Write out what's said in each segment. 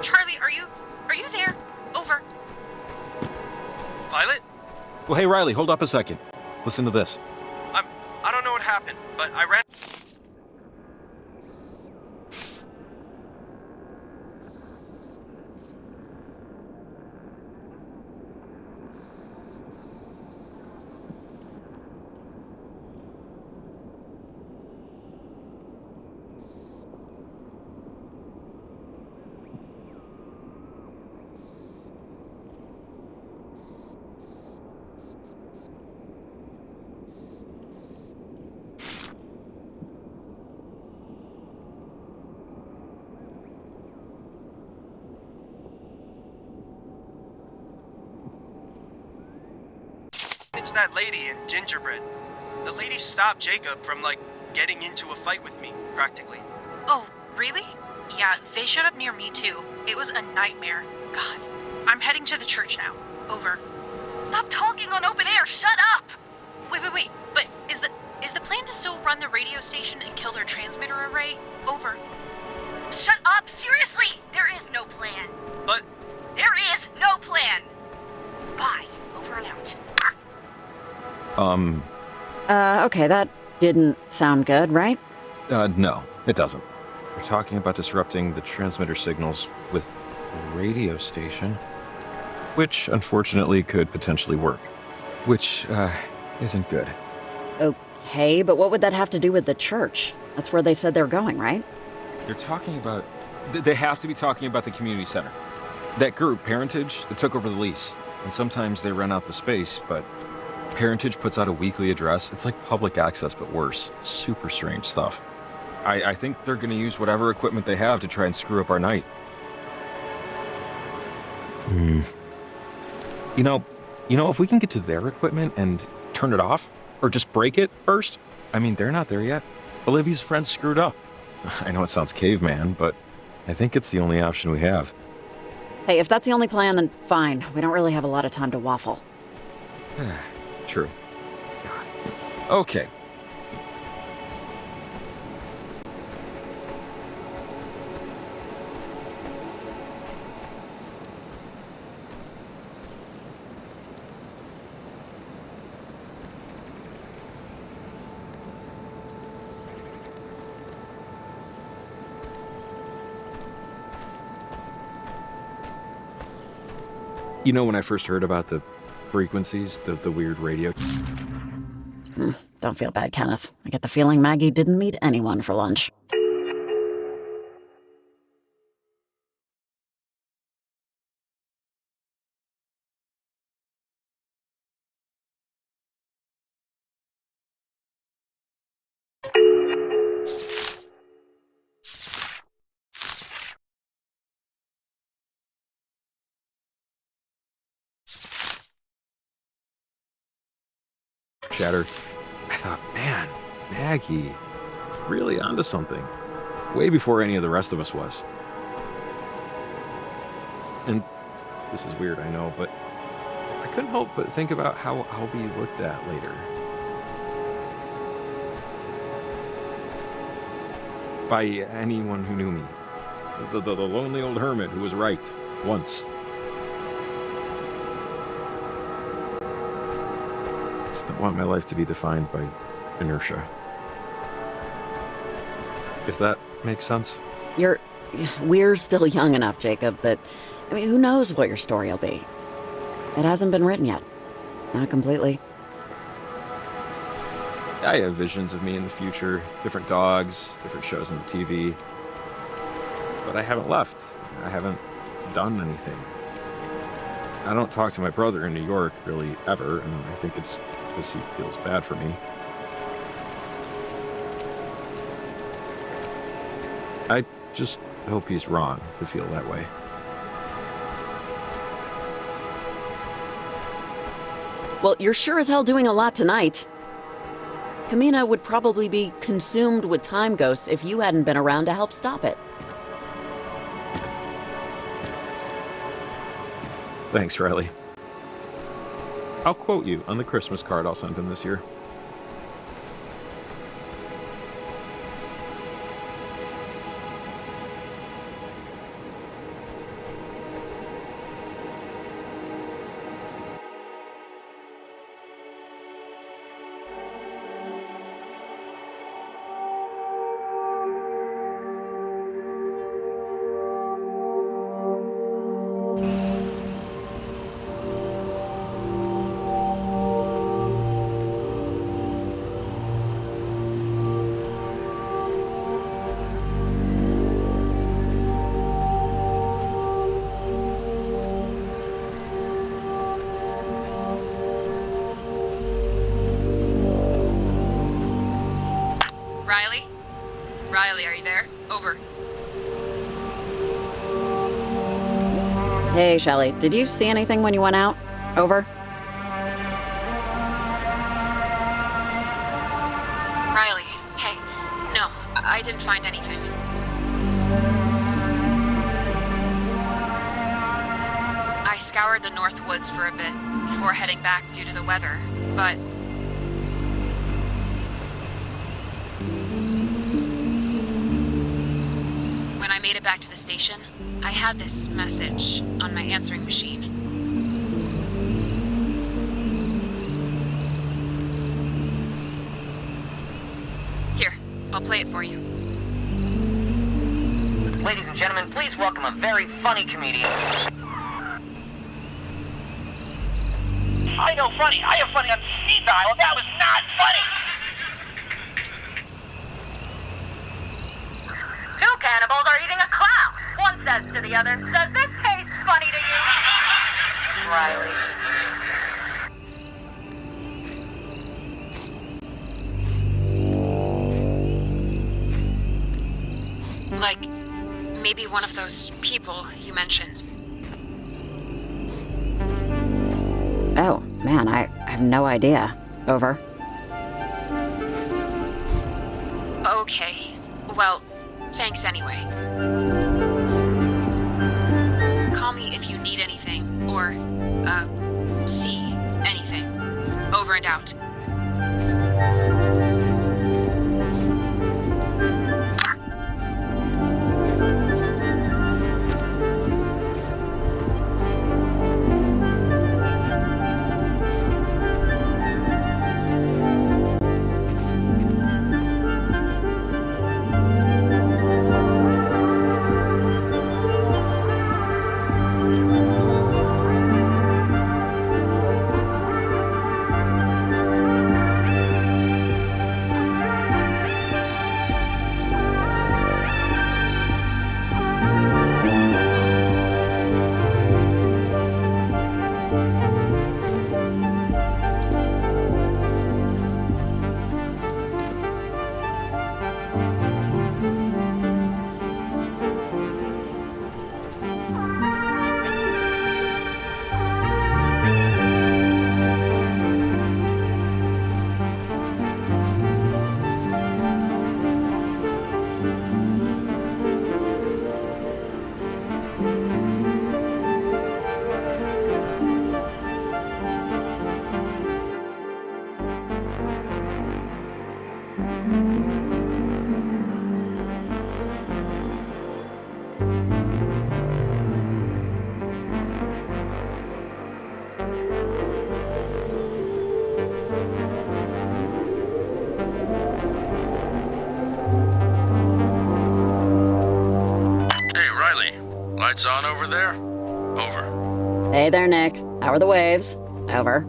Charlie, are you there? Over. Violet? Well, hey, Riley, hold up a second. Listen to this. I don't know what happened, but I ran... It's that lady in Gingerbread. The lady stopped Jacob from, getting into a fight with me, practically. Oh, really? Yeah, they showed up near me too. It was a nightmare. God. I'm heading to the church now. Over. Stop talking on open air! Shut up! Wait. But is the plan to still run the radio station and kill their transmitter array? Over. Shut up! Seriously! There is no plan. But... There is no plan! Bye. Over and out. Okay, that didn't sound good, right? No, it doesn't. We're talking about disrupting the transmitter signals with a radio station, which unfortunately could potentially work, which, isn't good. Okay, but what would that have to do with the church? That's where they said they're going, right? They're talking about... They have to be talking about the community center. That group, Parentage, that took over the lease. And sometimes they rent out the space, but Parentage puts out a weekly address. It's like public access, but worse. Super strange stuff. I think they're going to use whatever equipment they have to try and screw up our night. You know, if we can get to their equipment and turn it off, or just break it first, I mean, they're not there yet. Olivia's friends screwed up. I know it sounds caveman, but I think it's the only option we have. Hey, if that's the only plan, then fine. We don't really have a lot of time to waffle. True. God. Okay. You know, when I first heard about the frequencies, the weird radio... Don't feel bad, Kenneth. I get the feeling Maggie didn't meet anyone for lunch. Shattered. I thought, man, Maggie, really onto something. Way before any of the rest of us was. And this is weird, I know, but I couldn't help but think about how I'll be looked at later. By anyone who knew me. The lonely old hermit who was right, once. I don't want my life to be defined by inertia. If that makes sense. We're still young enough, Jacob, that, I mean, who knows what your story will be? It hasn't been written yet. Not completely. I have visions of me in the future, different dogs, different shows on the TV. But I haven't left. I haven't done anything. I don't talk to my brother in New York really ever, and I think it's because he feels bad for me. I just hope he's wrong to feel that way. Well, you're sure as hell doing a lot tonight. Kamina would probably be consumed with time ghosts if you hadn't been around to help stop it. Thanks, Riley. I'll quote you on the Christmas card I'll send him this year. Riley? Riley, are you there? Over. Hey, Shelly, did you see anything when you went out? Over. Riley, hey. No, I didn't find anything. I scoured the North Woods for a bit before heading back due to the weather, but... When I made it back to the station, I had this message on my answering machine. Here, I'll play it for you. Ladies and gentlemen, please welcome a very funny comedian. I know funny. I have funny on speed dial. That was not funny. Two cannibals are eating a clown. One says to the other, "Does this taste funny to you?" Riley. Like, maybe one of those people you mentioned. Oh, man, I have no idea. Over. Okay. Well, thanks anyway. Call me if you need anything, or, see anything. Over and out. Lights on over there? Over. Hey there, Nick. How are the waves? Over.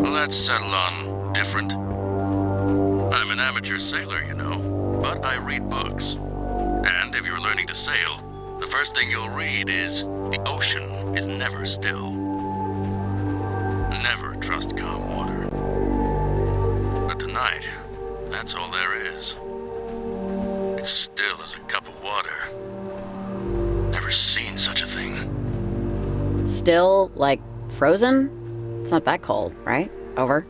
Let's settle on different. I'm an amateur sailor, you know, but I read books. And if you're learning to sail, the first thing you'll read is the ocean is never still. Never trust calm water. But tonight, that's all there is. It's still as a cup of water. Never seen such a thing. Still, like, frozen? It's not that cold, right? Over.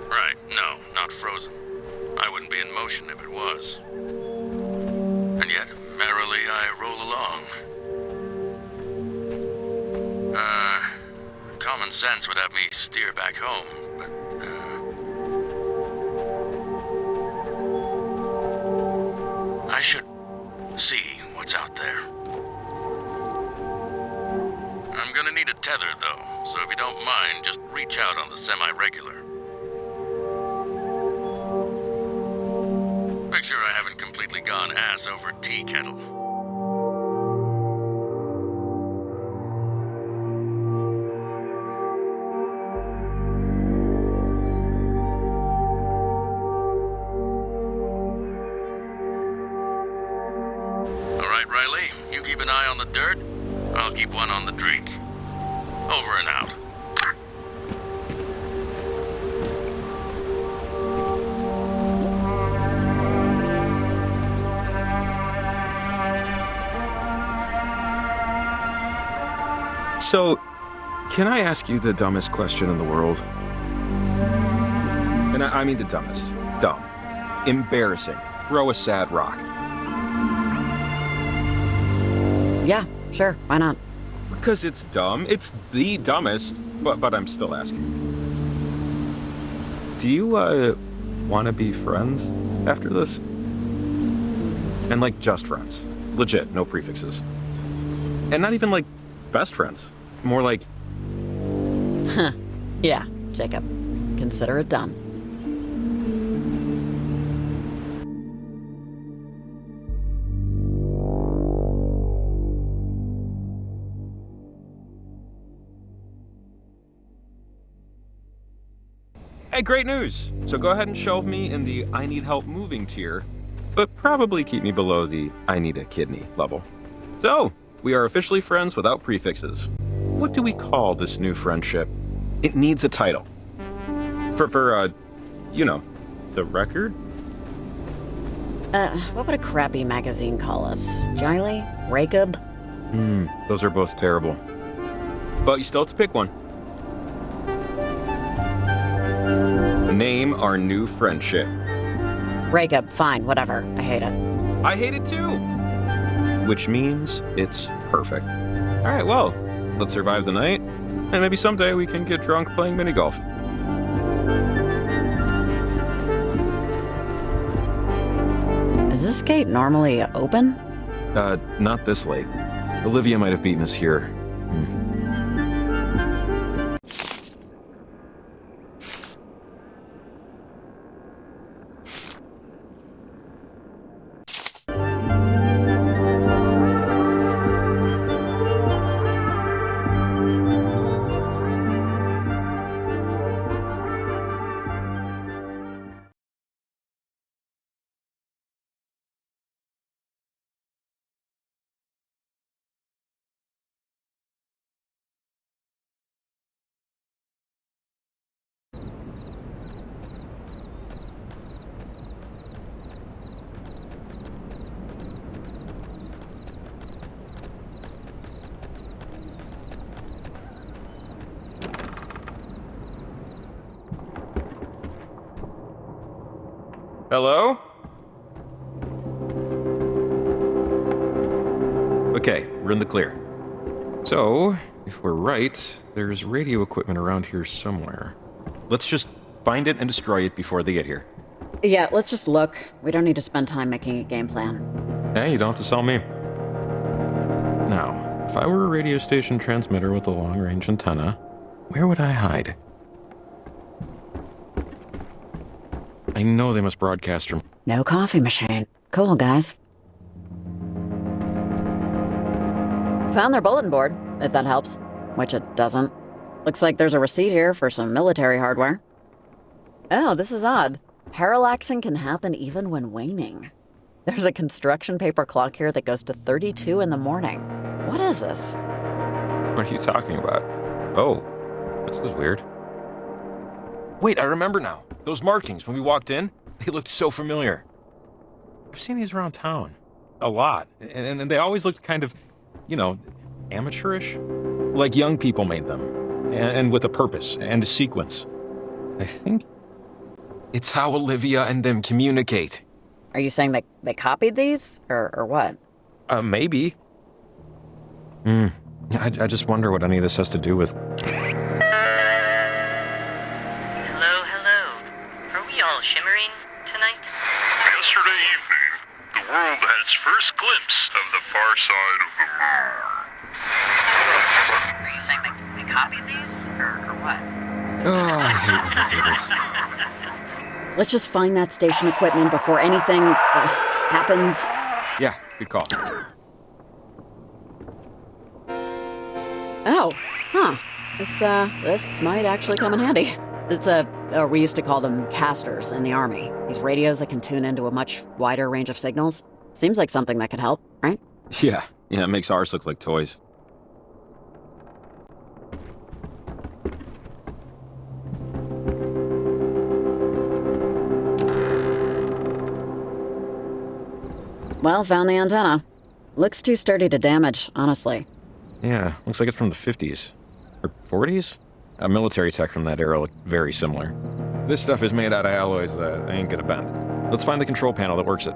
Right, no, not frozen. I wouldn't be in motion if it was. And yet, merrily I roll along. Common sense would have me steer back home, but, I should see what's out there. I'm gonna need a tether, though, so if you don't mind, just reach out on the semi-regular. Make sure I haven't completely gone ass over tea kettle. All right, Riley, you keep an eye on the dirt. I'll keep one on the drink. Over and out. So, can I ask you the dumbest question in the world? And I mean the dumbest. Dumb. Embarrassing. Throw a sad rock. Yeah, sure, why not? Because it's dumb. It's the dumbest. But I'm still asking. Do you, want to be friends after this? And, like, just friends. Legit, no prefixes. And not even, like, best friends. More like... Yeah, Jacob. Consider it done. Hey, great news! So go ahead and shelve me in the I need help moving tier, but probably keep me below the I need a kidney level. So, we are officially friends without prefixes. What do we call this new friendship? It needs a title. For you know, the record? What would a crappy magazine call us? Jiley? Racob? Those are both terrible. But you still have to pick one. Name our new friendship. Racob, fine, whatever. I hate it. I hate it too! Which means it's perfect. Alright, well, let's survive the night, and maybe someday we can get drunk playing mini golf. Is this gate normally open? Not this late. Olivia might have beaten us here. Hello? Okay, we're in the clear. So, if we're right, there's radio equipment around here somewhere. Let's just find it and destroy it before they get here. Yeah, let's just look. We don't need to spend time making a game plan. Hey, you don't have to sell me. Now, if I were a radio station transmitter with a long-range antenna, where would I hide? I know they must broadcast from... No coffee machine. Cool, guys. Found their bulletin board, if that helps. Which it doesn't. Looks like there's a receipt here for some military hardware. Oh, this is odd. Parallaxing can happen even when waning. There's a construction paper clock here that goes to 32 in the morning. What is this? What are you talking about? Oh, this is weird. Wait, I remember now. Those markings, when we walked in, they looked so familiar. I've seen these around town. A lot. And they always looked kind of, amateurish. Like young people made them. And with a purpose and a sequence. I think it's how Olivia and them communicate. Are you saying that they copied these? Or what? Maybe. I just wonder what any of this has to do with... Hello. Are we all shimmering tonight? Yesterday evening, the world had its first glimpse of the far side of the moon. Are you saying they copied these? Or what? Oh, I hate when they do this. Let's just find that station equipment before anything happens. Yeah, good call. Oh, huh. This might actually come in handy. It's we used to call them casters in the Army. These radios that can tune into a much wider range of signals. Seems like something that could help, right? Yeah, it makes ours look like toys. Well, found the antenna. Looks too sturdy to damage, honestly. Yeah, looks like it's from the 50s. Or 40s? A military tech from that era looked very similar. This stuff is made out of alloys that ain't gonna bend. Let's find the control panel that works it.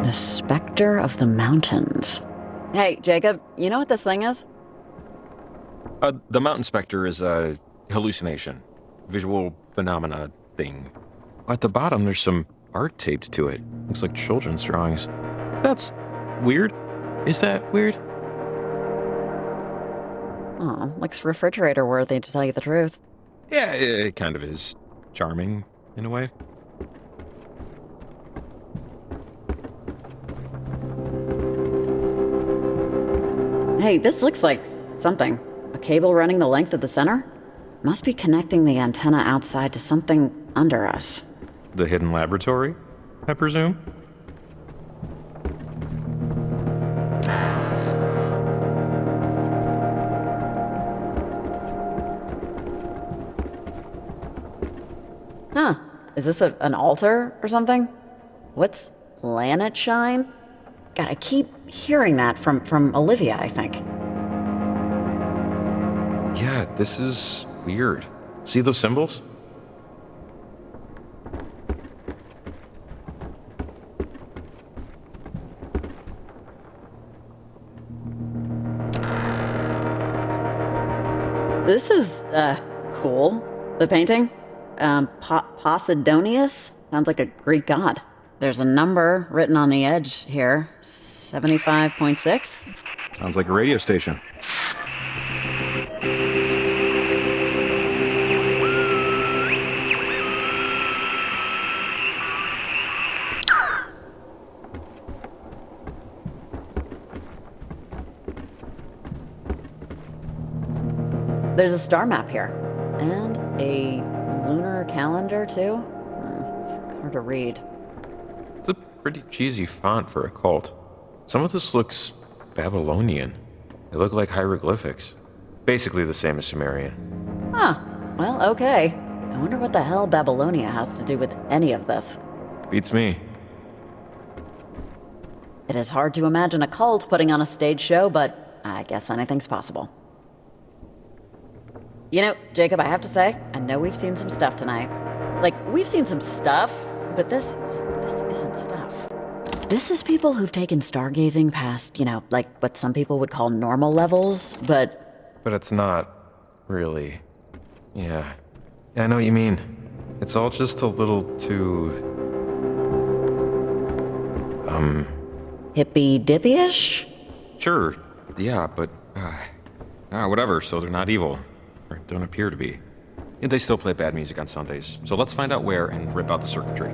The Spectre of the Mountains. Hey, Jacob, you know what this thing is? The Mountain Spectre is a hallucination. Visual phenomena thing. At the bottom, there's some art taped to it. Looks like children's drawings. That's weird. Is that weird? Oh, looks refrigerator worthy, to tell you the truth. Yeah, it kind of is. Charming, in a way. Hey, this looks like something. A cable running the length of the center? Must be connecting the antenna outside to something under us. The hidden laboratory, I presume? Huh. Is this an altar or something? What's planet shine? God, I keep hearing that from Olivia, I think. Yeah, this is weird. See those symbols? This is, cool. The painting? Posidonius? Sounds like a Greek god. There's a number written on the edge here. 75.6? Sounds like a radio station. There's a star map here. And a lunar calendar, too? It's hard to read. It's a pretty cheesy font for a cult. Some of this looks Babylonian. They look like hieroglyphics. Basically the same as Sumerian. Huh. Well, okay. I wonder what the hell Babylonia has to do with any of this. Beats me. It is hard to imagine a cult putting on a stage show, but I guess anything's possible. You know, Jacob, I have to say, I know we've seen some stuff tonight. Like, we've seen some stuff, but this isn't stuff. This is people who've taken stargazing past, like what some people would call normal levels, but... But it's not really. Yeah. I know what you mean. It's all just a little too... hippy-dippy-ish? Sure. Yeah, but... whatever, so they're not evil. Or don't appear to be. Yeah, they still play bad music on Sundays, so let's find out where and rip out the circuitry.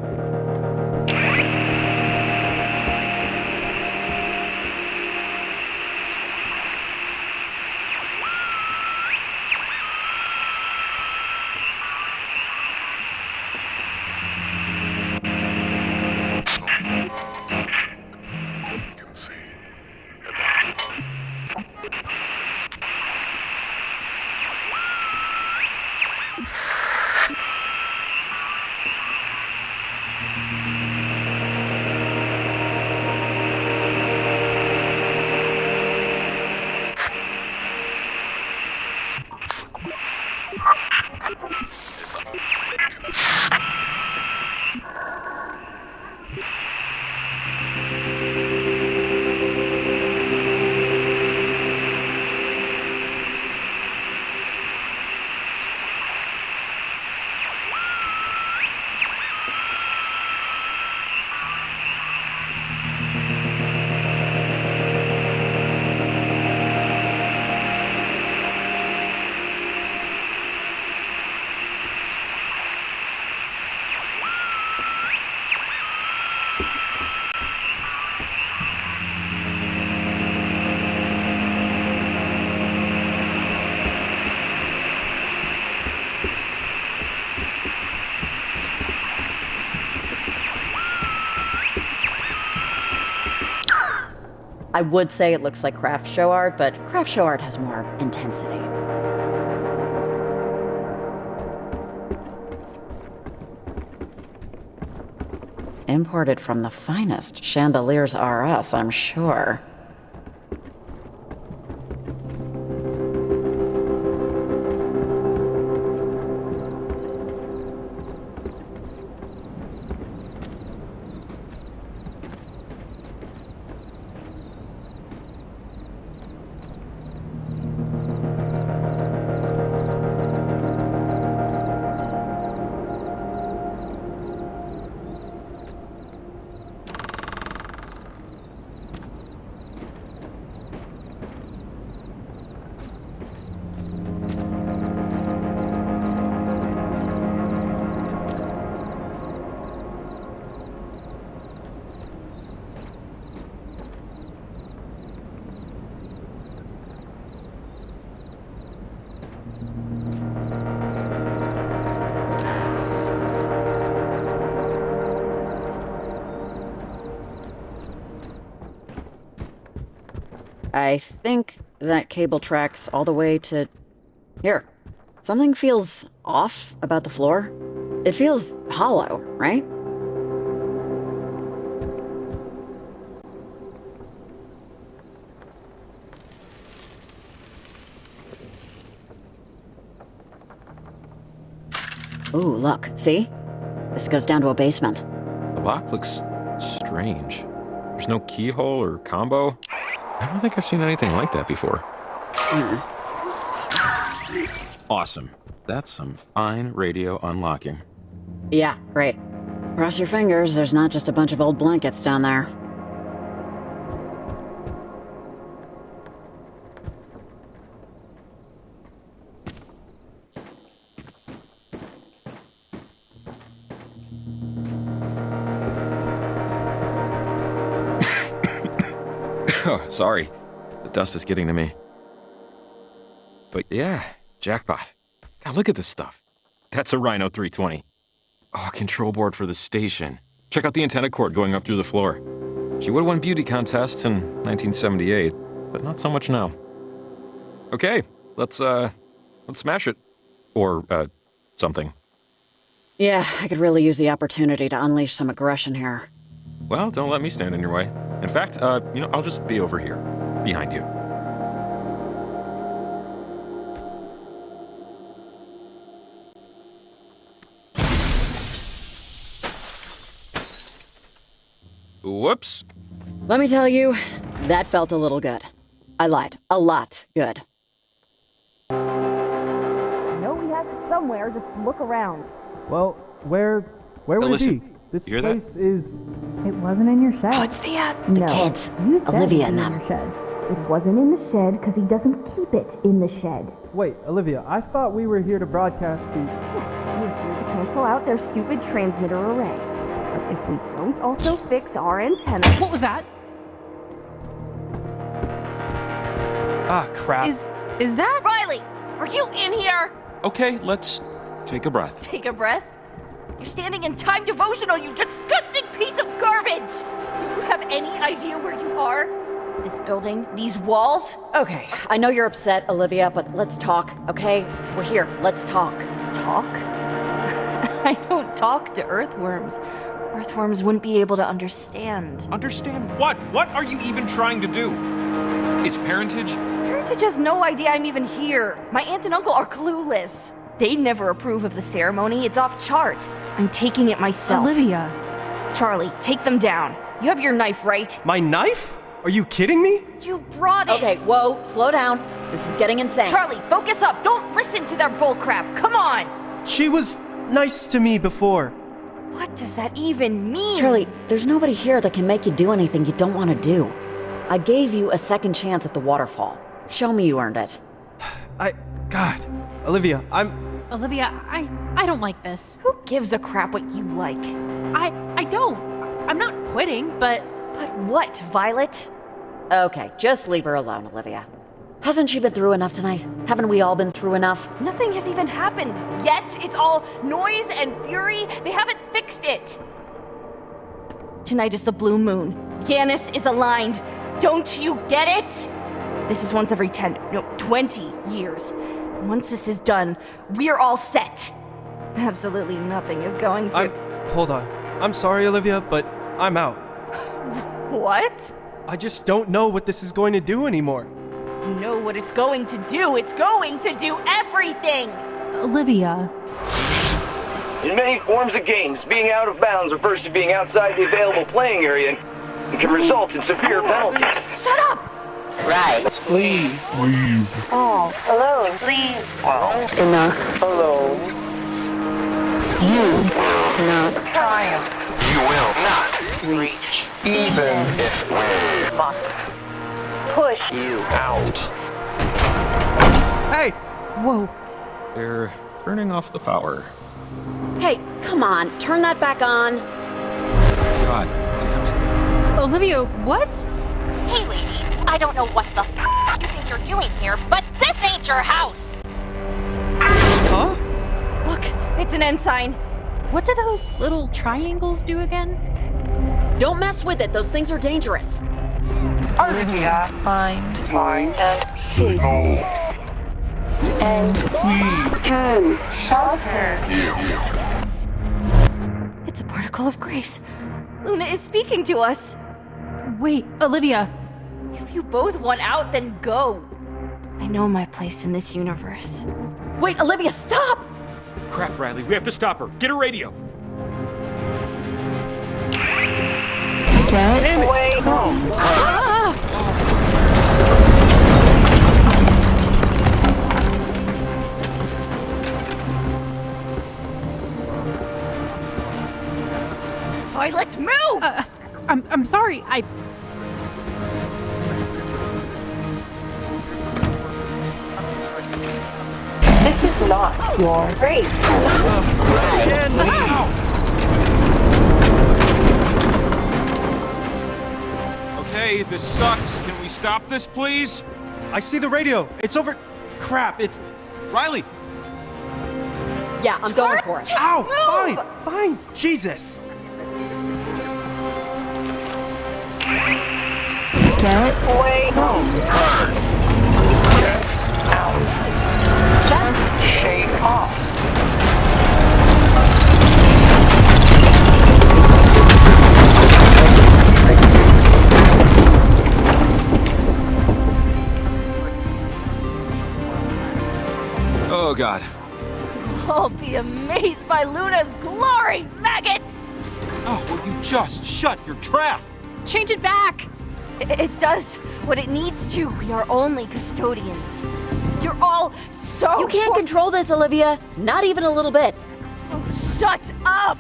I would say it looks like craft show art, but craft show art has more intensity. Imported from the finest Chandeliers R Us, I'm sure. I think that cable tracks all the way to... Here. Something feels off about the floor. It feels hollow, right? Ooh, look. See? This goes down to a basement. The lock looks strange. There's no keyhole or combo. I don't think I've seen anything like that before. Awesome. That's some fine radio unlocking. Yeah, great. Cross your fingers, there's not just a bunch of old blankets down there. Oh, sorry. The dust is getting to me. But yeah, jackpot. God, look at this stuff. That's a Rhino 320. Oh, control board for the station. Check out the antenna cord going up through the floor. She would have won beauty contests in 1978, but not so much now. Okay, let's smash it. Or, something. Yeah, I could really use the opportunity to unleash some aggression here. Well, don't let me stand in your way. In fact, I'll just be over here, behind you. Whoops. Let me tell you, that felt a little good. I lied. A lot good. I know we have it somewhere, just look around. Well, where would it listen, be? This you hear place that? is... It wasn't in your shed. Oh, it's the no, kids. You said Olivia it and was them. in your shed. It wasn't in the shed because he doesn't keep it in the shed. Wait, Olivia, I thought we were here to broadcast the... We're here to cancel out their stupid transmitter array. But if we don't also fix our antenna... What was that? Ah, crap. Is that? Riley, are you in here? Okay, let's take a breath. Take a breath. You're standing in time devotional, you disgusting piece of garbage! Do you have any idea where you are? This building, these walls? Okay, I know you're upset, Olivia, but let's talk, okay? We're here. Let's talk. Talk? I don't talk to earthworms. Earthworms wouldn't be able to understand. Understand what? What are you even trying to do? Is parentage? Parentage has no idea I'm even here. My aunt and uncle are clueless. They never approve of the ceremony. It's off chart. I'm taking it myself. Olivia. Charlie, take them down. You have your knife, right? My knife? Are you kidding me? You brought it! Okay, whoa, slow down. This is getting insane. Charlie, focus up! Don't listen to their bullcrap! Come on! She was nice to me before. What does that even mean? Charlie, there's nobody here that can make you do anything you don't want to do. I gave you a second chance at the waterfall. Show me you earned it. God. Olivia, Olivia, I don't like this. Who gives a crap what you like? I don't. I'm not quitting, but... But what, Violet? Okay, just leave her alone, Olivia. Hasn't she been through enough tonight? Haven't we all been through enough? Nothing has even happened yet. It's all noise and fury. They haven't fixed it. Tonight is the blue moon. Yanis is aligned. Don't you get it? This is once every 20 years. Once this is done, we're all set. Absolutely nothing is going to... Hold on. I'm sorry, Olivia, but I'm out. What? I just don't know what this is going to do anymore. You know what it's going to do. It's going to do everything! Olivia. In many forms of games, being out of bounds refers to being outside the available playing area and can result in severe penalties. Shut up! Right. Please. All alone. Please. Well, Enough. alone. You will not triumph. You will not Reach. Even if we Must push you out. Hey! Whoa. They're turning off the power. Hey, come on, turn that back on. God damn Olivia, what? Hey, lady, I don't know what the you think you're doing here, but this ain't your house! Huh? Look, it's an ensign. What do those little triangles do again? Don't mess with it, those things are dangerous. Olivia, find and seek. And we can shelter. It's a particle of grace. Luna is speaking to us. Wait, Olivia. If you both want out, then go. I know my place in this universe. Wait, Olivia, stop! it! Crap, Riley, we have to stop her. Get a radio. Get away home. All right, let's move! I'm sorry. This is not your race. Okay, this sucks. Can we stop this, please? I see the radio. It's over. Crap, it's. Riley! Yeah, I'm going for it. Ow! Move! Fine! Jesus! Get away home. Get out. Just shake off. Oh, God. I'll be amazed by Luna's glory, maggots! Oh, will you just shut your trap? Change it back. It does what it needs to. We are only custodians. You're all so... You can't control this, Olivia. Not even a little bit. Oh, shut up!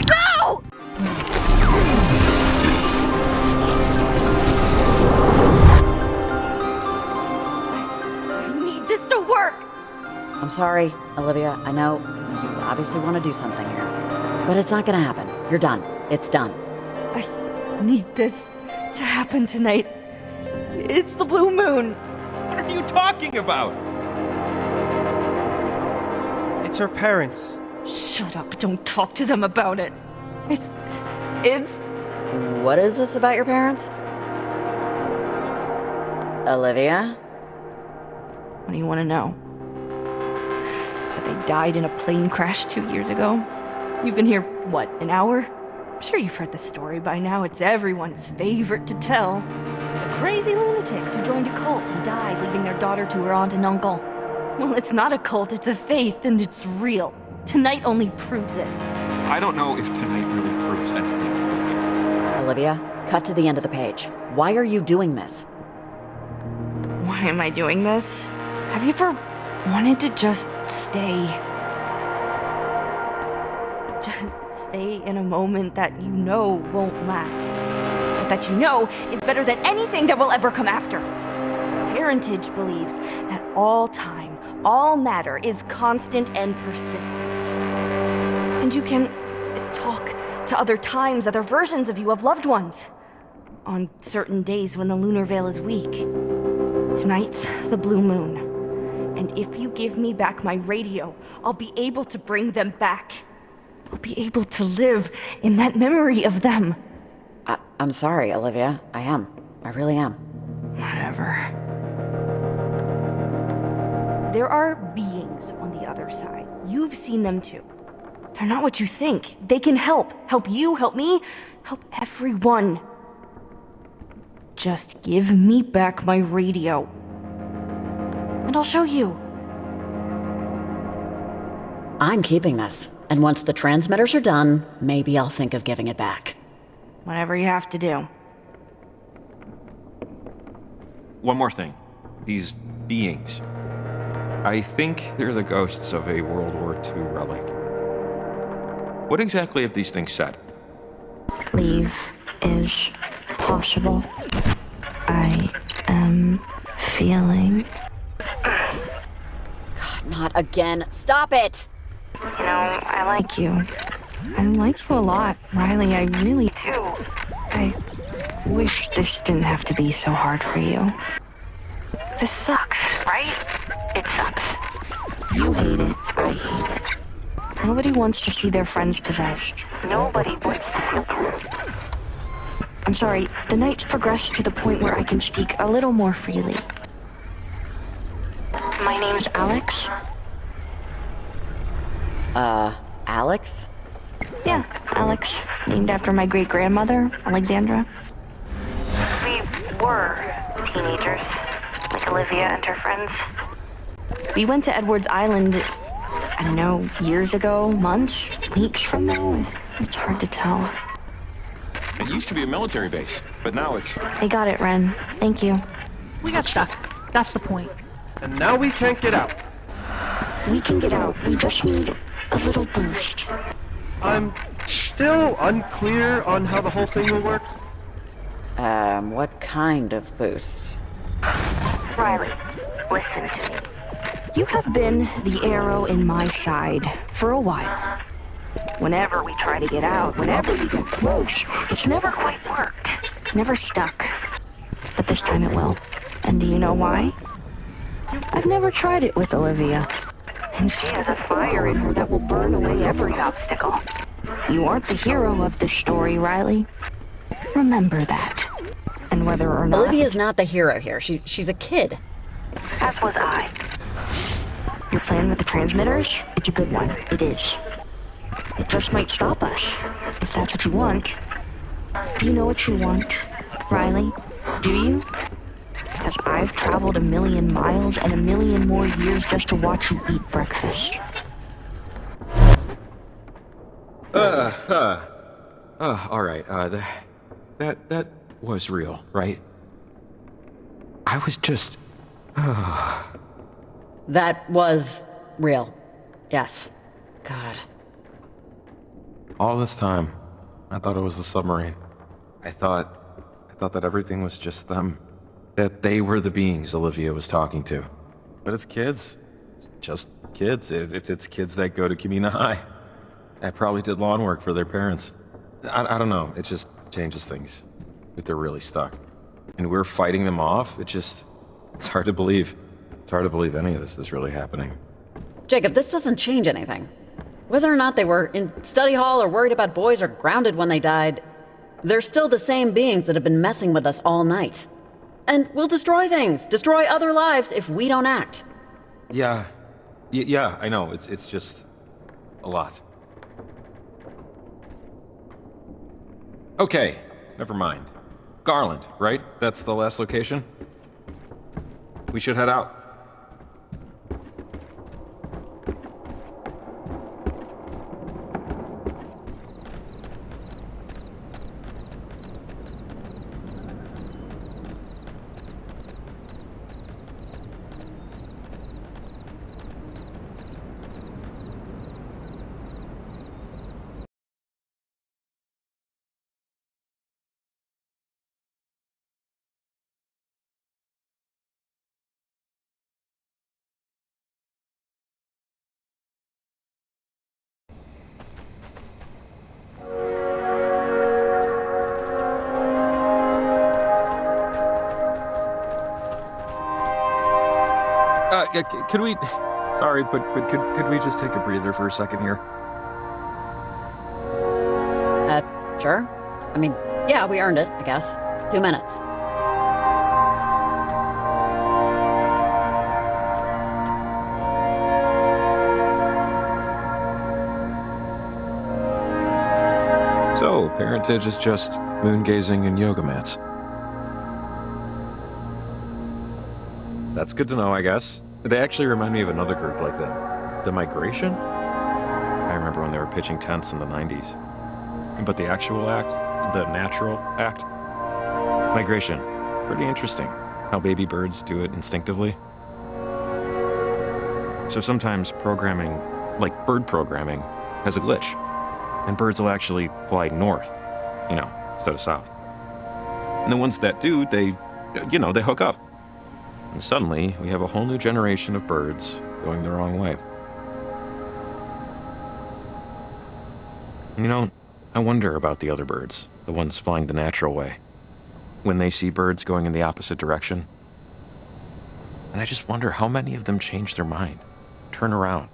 Go! I need this to work. I'm sorry, Olivia. I know you obviously want to do something here. But it's not gonna happen. You're done. It's done. I need this to happen tonight. It's the blue moon. What are you talking about? It's her parents. Shut up. Don't talk to them about it. It's... What is this about your parents? Olivia? What do you want to know? That they died in a plane crash 2 years ago? You've been here, what, an hour? I'm sure you've heard the story by now. It's everyone's favorite to tell. The crazy lunatics who joined a cult and died, leaving their daughter to her aunt and uncle. Well, it's not a cult, it's a faith, and it's real. Tonight only proves it. I don't know if tonight really proves anything. Olivia, cut to the end of the page. Why are you doing this? Why am I doing this? Have you ever wanted to just stay? Just stay in a moment that you know won't last. But that you know is better than anything that will ever come after. Heritage believes that all time, all matter is constant and persistent. And you can talk to other times, other versions of you, of loved ones. On certain days when the lunar veil is weak. Tonight's the blue moon. And if you give me back my radio, I'll be able to bring them back. I'll be able to live in that memory of them. I'm sorry, Olivia. I am. I really am. Whatever. There are beings on the other side. You've seen them too. They're not what you think. They can help. Help you, help me, help everyone. Just give me back my radio. And I'll show you. I'm keeping this. And once the transmitters are done, maybe I'll think of giving it back. Whatever you have to do. One more thing. These beings. I think they're the ghosts of a World War II relic. What exactly have these things said? Leave is possible. I am feeling... God, not again. Stop it! You know, I like you. I like you a lot, Riley. I really do. I wish this didn't have to be so hard for you. This sucks, right? It sucks. You hate it. I hate it. Nobody wants to see their friends possessed. Nobody wants to feel. I'm sorry, the night's progressed to the point where I can speak a little more freely. My name's Alex. Alex? Yeah, Alex. Named after my great-grandmother, Alexandra. We were teenagers, like Olivia and her friends. We went to Edwards Island, I don't know, years ago, months, weeks from now. It's hard to tell. It used to be a military base, but now it's... They got it, Ren. Thank you. We got stuck. That's the point. And now we can't get out. We can get out. We just need a little boost. I'm still unclear on how the whole thing will work. What kind of boost? Riley, listen to me. You have been the arrow in my side for a while. Whenever we try to get out, whenever we get close, it's never quite worked. Never stuck. But this time it will. And do you know why? I've never tried it with Olivia. And she has a fire in her that will burn away every obstacle. You aren't the hero of this story, Riley. Remember that. And whether or not... Olivia's not the hero here. She's a kid. As was I. Your plan with the transmitters? It's a good one. It is. It just might stop us, if that's what you want. Do you know what you want, Riley? Do you? Because I've traveled 1,000,000 miles and 1,000,000 more years just to watch you eat breakfast. All right, that was real, right? I was just... That was real. Yes. God. All this time, I thought it was the submarine. I thought that everything was just them. That they were the beings Olivia was talking to. But it's kids. It's just kids. It's kids that go to Camina High. That probably did lawn work for their parents. I don't know. It just changes things. If they're really stuck. And we're fighting them off. It's hard to believe. It's hard to believe any of this is really happening. Jacob, this doesn't change anything. Whether or not they were in study hall or worried about boys or grounded when they died, they're still the same beings that have been messing with us all night. And we'll destroy things, destroy other lives if we don't act. Yeah, I know. It's just a lot. Okay, never mind. Garland, right? That's the last location? We should head out. Could we... Sorry, but could we just take a breather for a second here? Sure. I mean, yeah, we earned it, I guess. 2 minutes. So, parentage is just moon gazing and yoga mats. That's good to know, I guess. They actually remind me of another group like that. The Migration? I remember when they were pitching tents in the 90s. But the actual act, the natural act, migration, pretty interesting. How baby birds do it instinctively. So sometimes programming, like bird programming, has a glitch. And birds will actually fly north, instead of south. And the ones that do, they hook up. And suddenly, we have a whole new generation of birds going the wrong way. I wonder about the other birds, the ones flying the natural way, when they see birds going in the opposite direction. And I just wonder how many of them change their mind, turn around.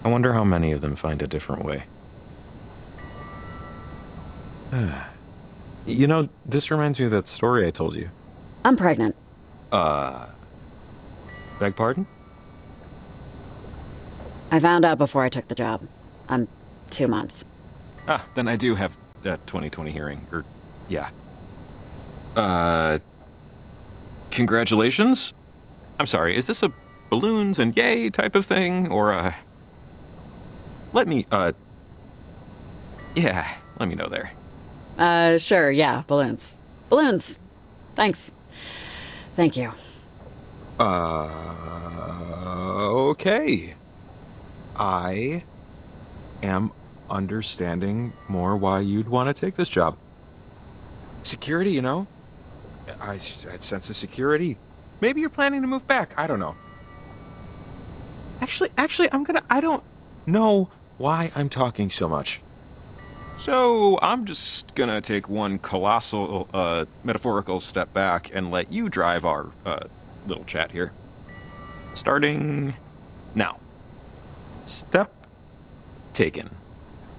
I wonder how many of them find a different way. This reminds me of that story I told you. I'm pregnant. Beg pardon? I found out before I took the job. I'm 2 months. Then I do have a 2020 hearing, yeah. Congratulations? I'm sorry, is this a balloons and yay type of thing, or, let me know there. Sure, yeah, balloons. Balloons! Thanks. Thank you. Okay. I am understanding more why you'd want to take this job. Security, I sense a security. Maybe you're planning to move back. I don't know. Actually, I don't know why I'm talking so much. So I'm just gonna take one colossal, metaphorical step back and let you drive our, little chat here. Starting now. Step taken.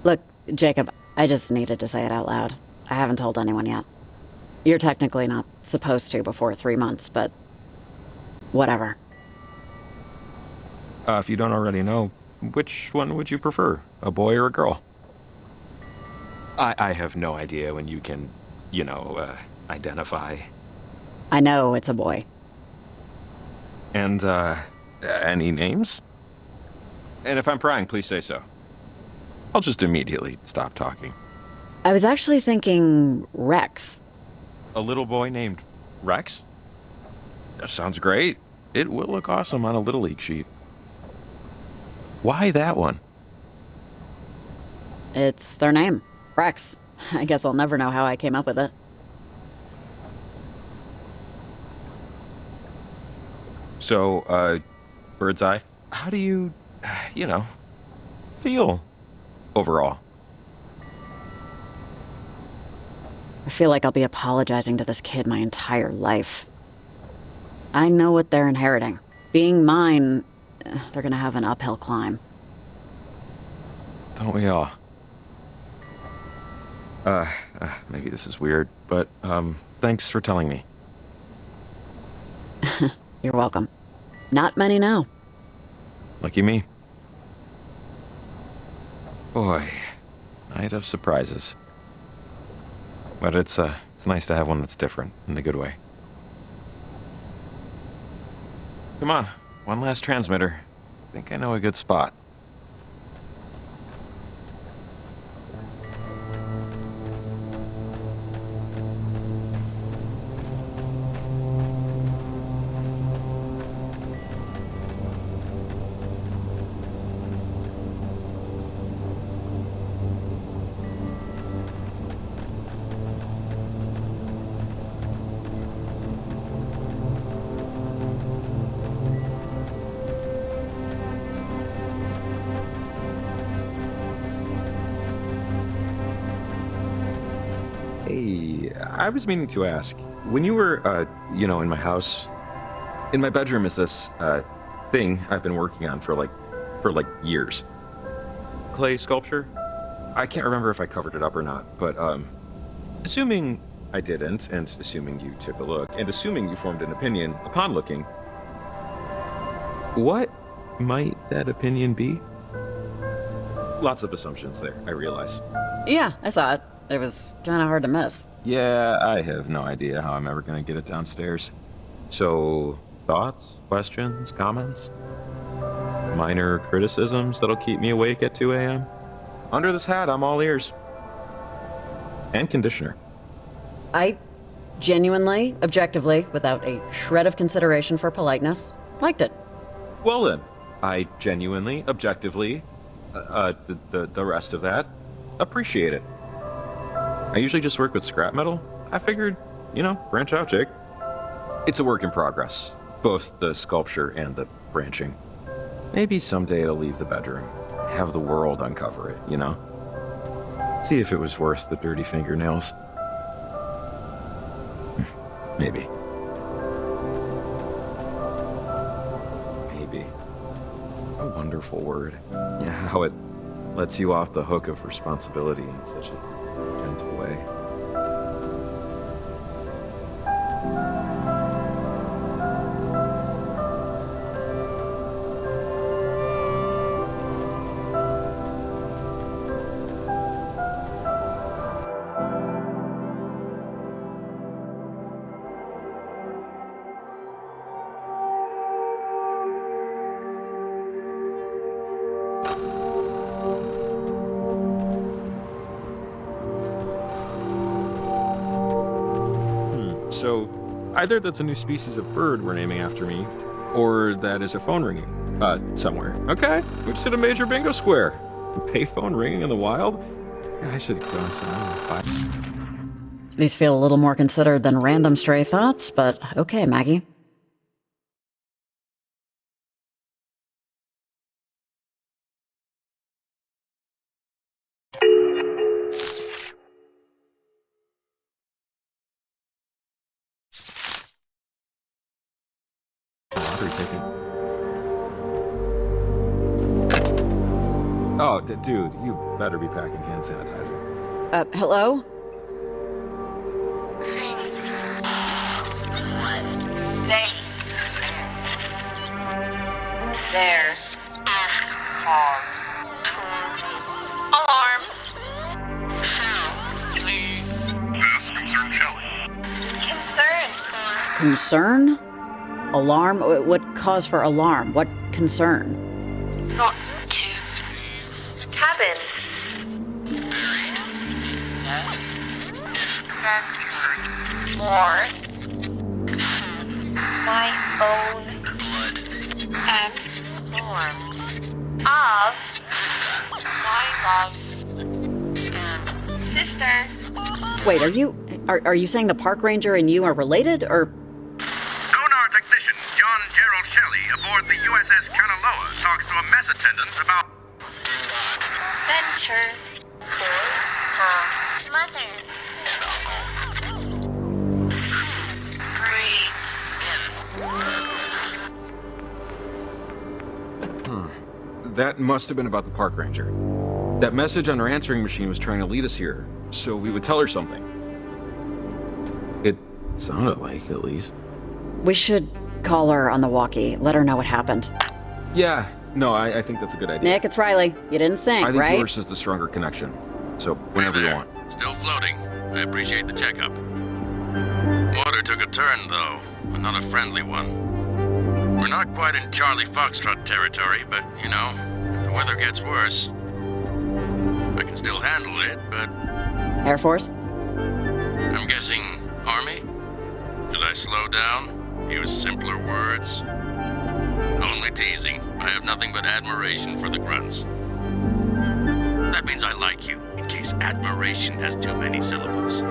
Look, Jacob, I just needed to say it out loud. I haven't told anyone yet. You're technically not supposed to before 3 months, but whatever. If you don't already know, which one would you prefer, a boy or a girl? I have no idea when you can, identify. I know it's a boy. And, any names? And if I'm prying, please say so. I'll just immediately stop talking. I was actually thinking Rex. A little boy named Rex? That sounds great. It will look awesome on a Little League sheet. Why that one? It's their name. Rex. I guess I'll never know how I came up with it. So, bird's eye, how do you, feel overall? I feel like I'll be apologizing to this kid my entire life. I know what they're inheriting. Being mine, they're gonna have an uphill climb. Don't we all? Maybe this is weird, but, thanks for telling me. You're welcome. Not many know. Lucky me. Boy, night of surprises. But it's nice to have one that's different, in the good way. Come on, one last transmitter. I think I know a good spot. Hey, I was meaning to ask, when you were, in my house, In my bedroom is this, thing I've been working on for years. Clay sculpture? I can't remember if I covered it up or not, but, assuming I didn't, and assuming you took a look, and assuming you formed an opinion upon looking, what might that opinion be? Lots of assumptions there, I realize. Yeah, I saw it. It was kind of hard to miss. Yeah, I have no idea how I'm ever gonna get it downstairs. So, thoughts, questions, comments? Minor criticisms that'll keep me awake at 2 a.m.? Under this hat, I'm all ears. And conditioner. I genuinely, objectively, without a shred of consideration for politeness, liked it. Well then, I genuinely, objectively, the rest of that, appreciate it. I usually just work with scrap metal. I figured, branch out, Jake. It's a work in progress, both the sculpture and the branching. Maybe someday it'll leave the bedroom, have the world uncover it, See if it was worth the dirty fingernails. Maybe. Maybe. A wonderful word. Yeah, how it lets you off the hook of responsibility in such a gentle way. So, either that's a new species of bird we're naming after me, or that is a phone ringing. Somewhere. Okay, we just hit a major bingo square. A payphone ringing in the wild? I should have gone silent. These feel a little more considered than random stray thoughts, but okay, Maggie. Oh, dude, you better be packing hand sanitizer. Hello? There. Pause. Alarm. This concerns Shelley. Concern. Concern? Alarm? What cause for alarm? What concern? Not to. Cabin. More. My own blood and form of my love sister. Wait, are you saying the park ranger and you are related, or? Sonar technician John Gerald Shelley aboard the USS Kanaloa talks to a mess attendant about Venture for her mother. That must have been about the park ranger. That message on her answering machine was trying to lead us here, so we would tell her something. It sounded like, at least. We should call her on the walkie, let her know what happened. Yeah, no, I think that's a good idea. Nick, it's Riley. You didn't sing, I think right? yours is the stronger connection, so whenever you want. Still floating. I appreciate the checkup. Water took a turn, though, but not a friendly one. We're not quite in Charlie Foxtrot territory, but, if the weather gets worse, I can still handle it, but... Air Force? I'm guessing Army? Should I slow down? Use simpler words? Only teasing. I have nothing but admiration for the grunts. That means I like you, in case admiration has too many syllables.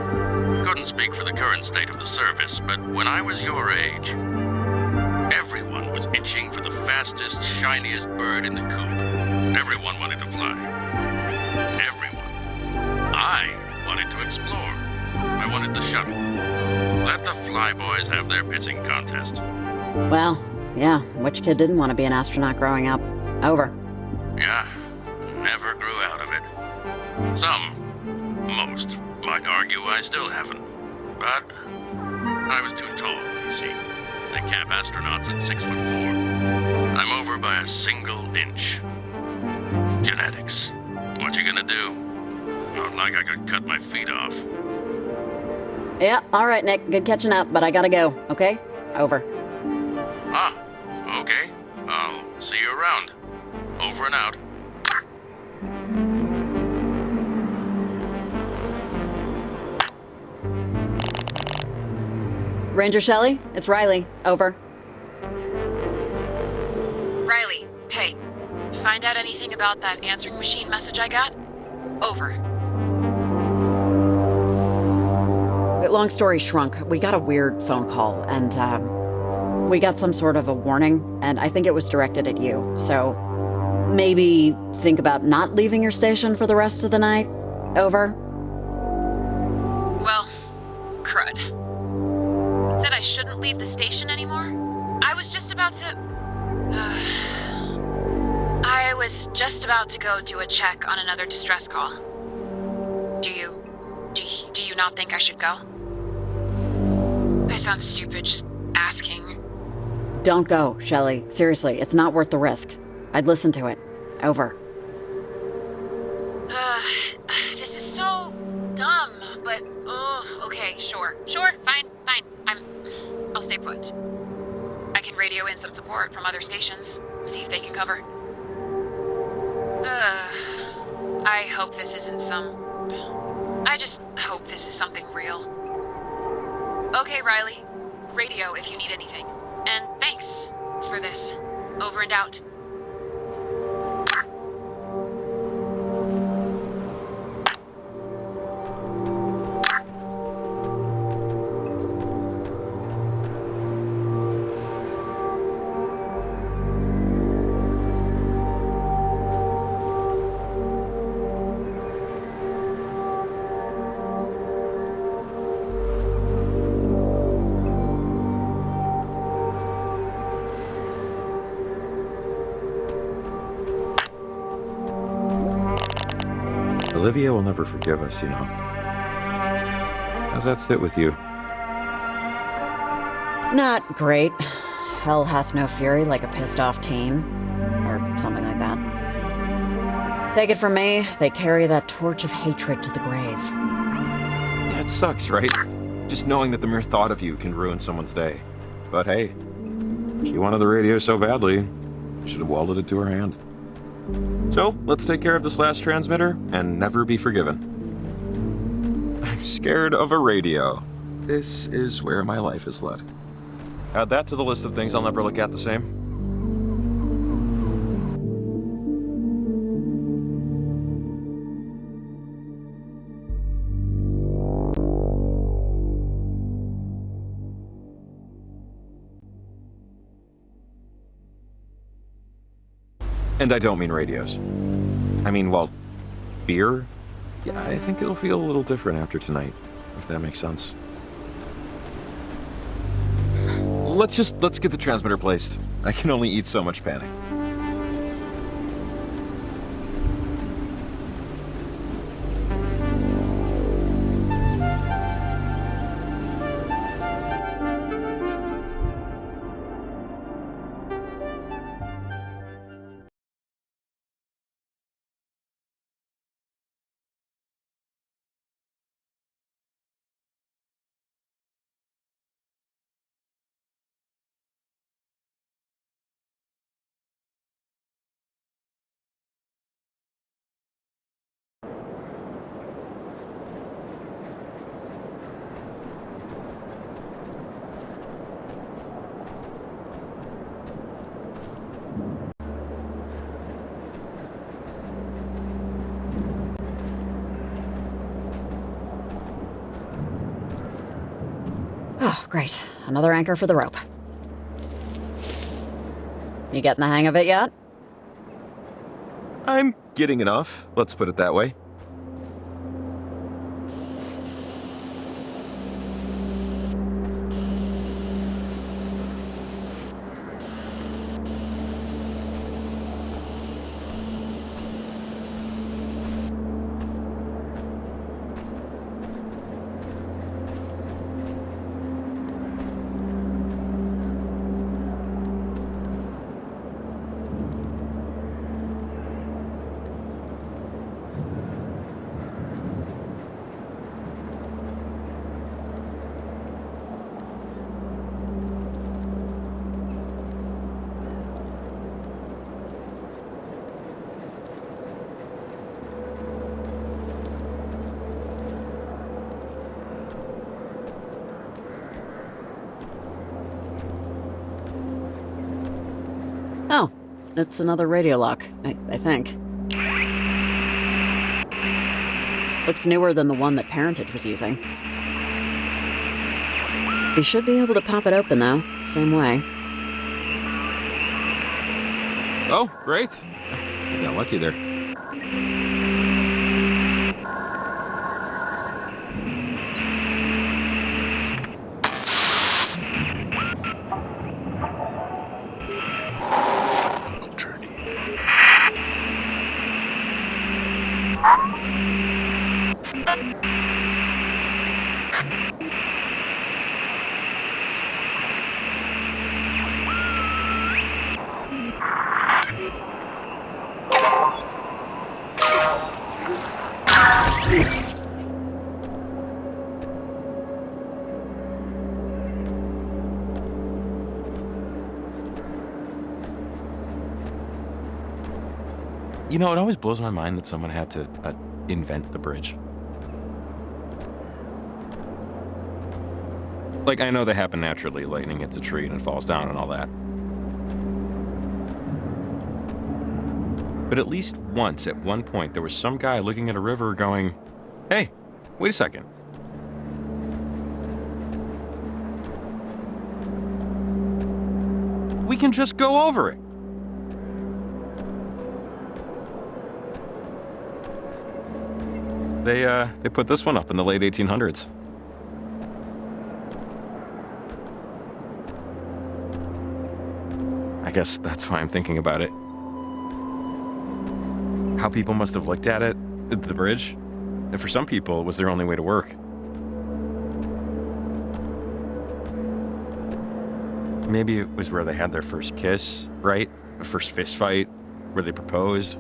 Couldn't speak for the current state of the service, but when I was your age, everyone was itching for the fastest, shiniest bird in the coop. Everyone wanted to fly. Everyone. I wanted to explore. I wanted the shuttle. Let the flyboys have their pitching contest. Well, yeah, which kid didn't want to be an astronaut growing up? Over. Yeah, never grew out of it. Most, might argue I still haven't. But I was too tall, you see. They cap astronauts at 6'4". I'm over by a single inch. Genetics. What you gonna do? Not like I could cut my feet off. Yeah, all right, Nick. Good catching up, but I gotta go, okay? Over. Ah, okay. I'll see you around. Over and out. Ranger Shelley, it's Riley. Over. Riley, hey. Find out anything about that answering machine message I got? Over. Long story shrunk, we got a weird phone call, and we got some sort of a warning, and I think it was directed at you. So maybe think about not leaving your station for the rest of the night. Over. Well, crud. It said I shouldn't leave the station anymore? I was just about to go do a check on another distress call. Do you not think I should go? I sound stupid just asking. Don't go, Shelley. Seriously, it's not worth the risk. I'd listen to it. Over. This is so dumb, but okay, sure, fine. I'll stay put. I can radio in some support from other stations, see if they can cover. I hope this isn't I just hope this is something real. Okay, Riley. Radio if you need anything. And thanks for this. Over and out. Olivia will never forgive us, you know. How's that sit with you? Not great. Hell hath no fury like a pissed off teen. Or something like that. Take it from me, they carry that torch of hatred to the grave. Yeah, it sucks, right? Just knowing that the mere thought of you can ruin someone's day. But hey, she wanted the radio so badly, should have welded it to her hand. So, let's take care of this last transmitter and never be forgiven. I'm scared of a radio. This is where my life is led. Add that to the list of things I'll never look at the same. And I don't mean radios. I mean, well, beer? Yeah, I think it'll feel a little different after tonight, if that makes sense. Let's get the transmitter placed. I can only eat so much panic. Oh, great. Another anchor for the rope. You getting the hang of it yet? I'm getting enough, let's put it that way. it's another radio lock, I think. Looks newer than the one that Parentage was using. We should be able to pop it open, though. Same way. Oh, great. You got lucky there. You know, it always blows my mind that someone had to invent the bridge. Like, I know they happen naturally. Lightning hits a tree and it falls down and all that. But at least once, at one point, there was some guy looking at a river going, hey, wait a second. We can just go over it. They put this one up in the late 1800s. I guess that's why I'm thinking about it. How people must have looked at it, the bridge, and for some people, it was their only way to work. Maybe it was where they had their first kiss, right? The first fist fight, where they proposed.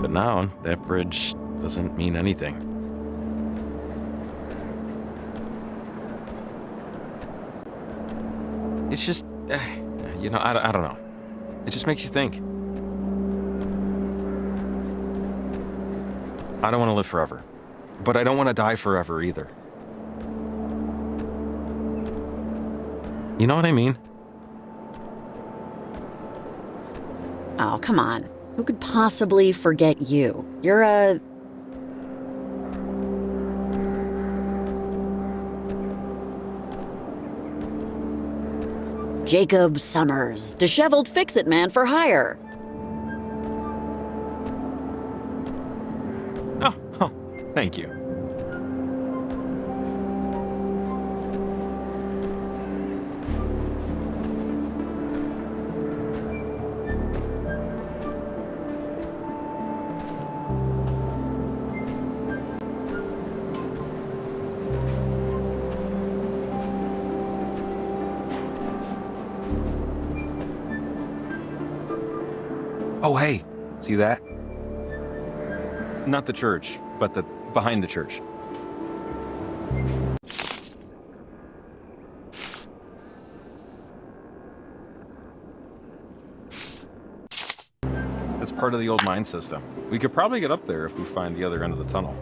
But now, that bridge doesn't mean anything. It's just, you know, I don't know. It just makes you think. I don't want to live forever, but I don't want to die forever either. You know what I mean? Oh, come on. Who could possibly forget you? You're a... Jacob Summers, disheveled fix-it man for hire. Oh, thank you. Oh, hey, see that? Not the church, but the behind the church. That's part of the old mine system. We could probably get up there if we find the other end of the tunnel.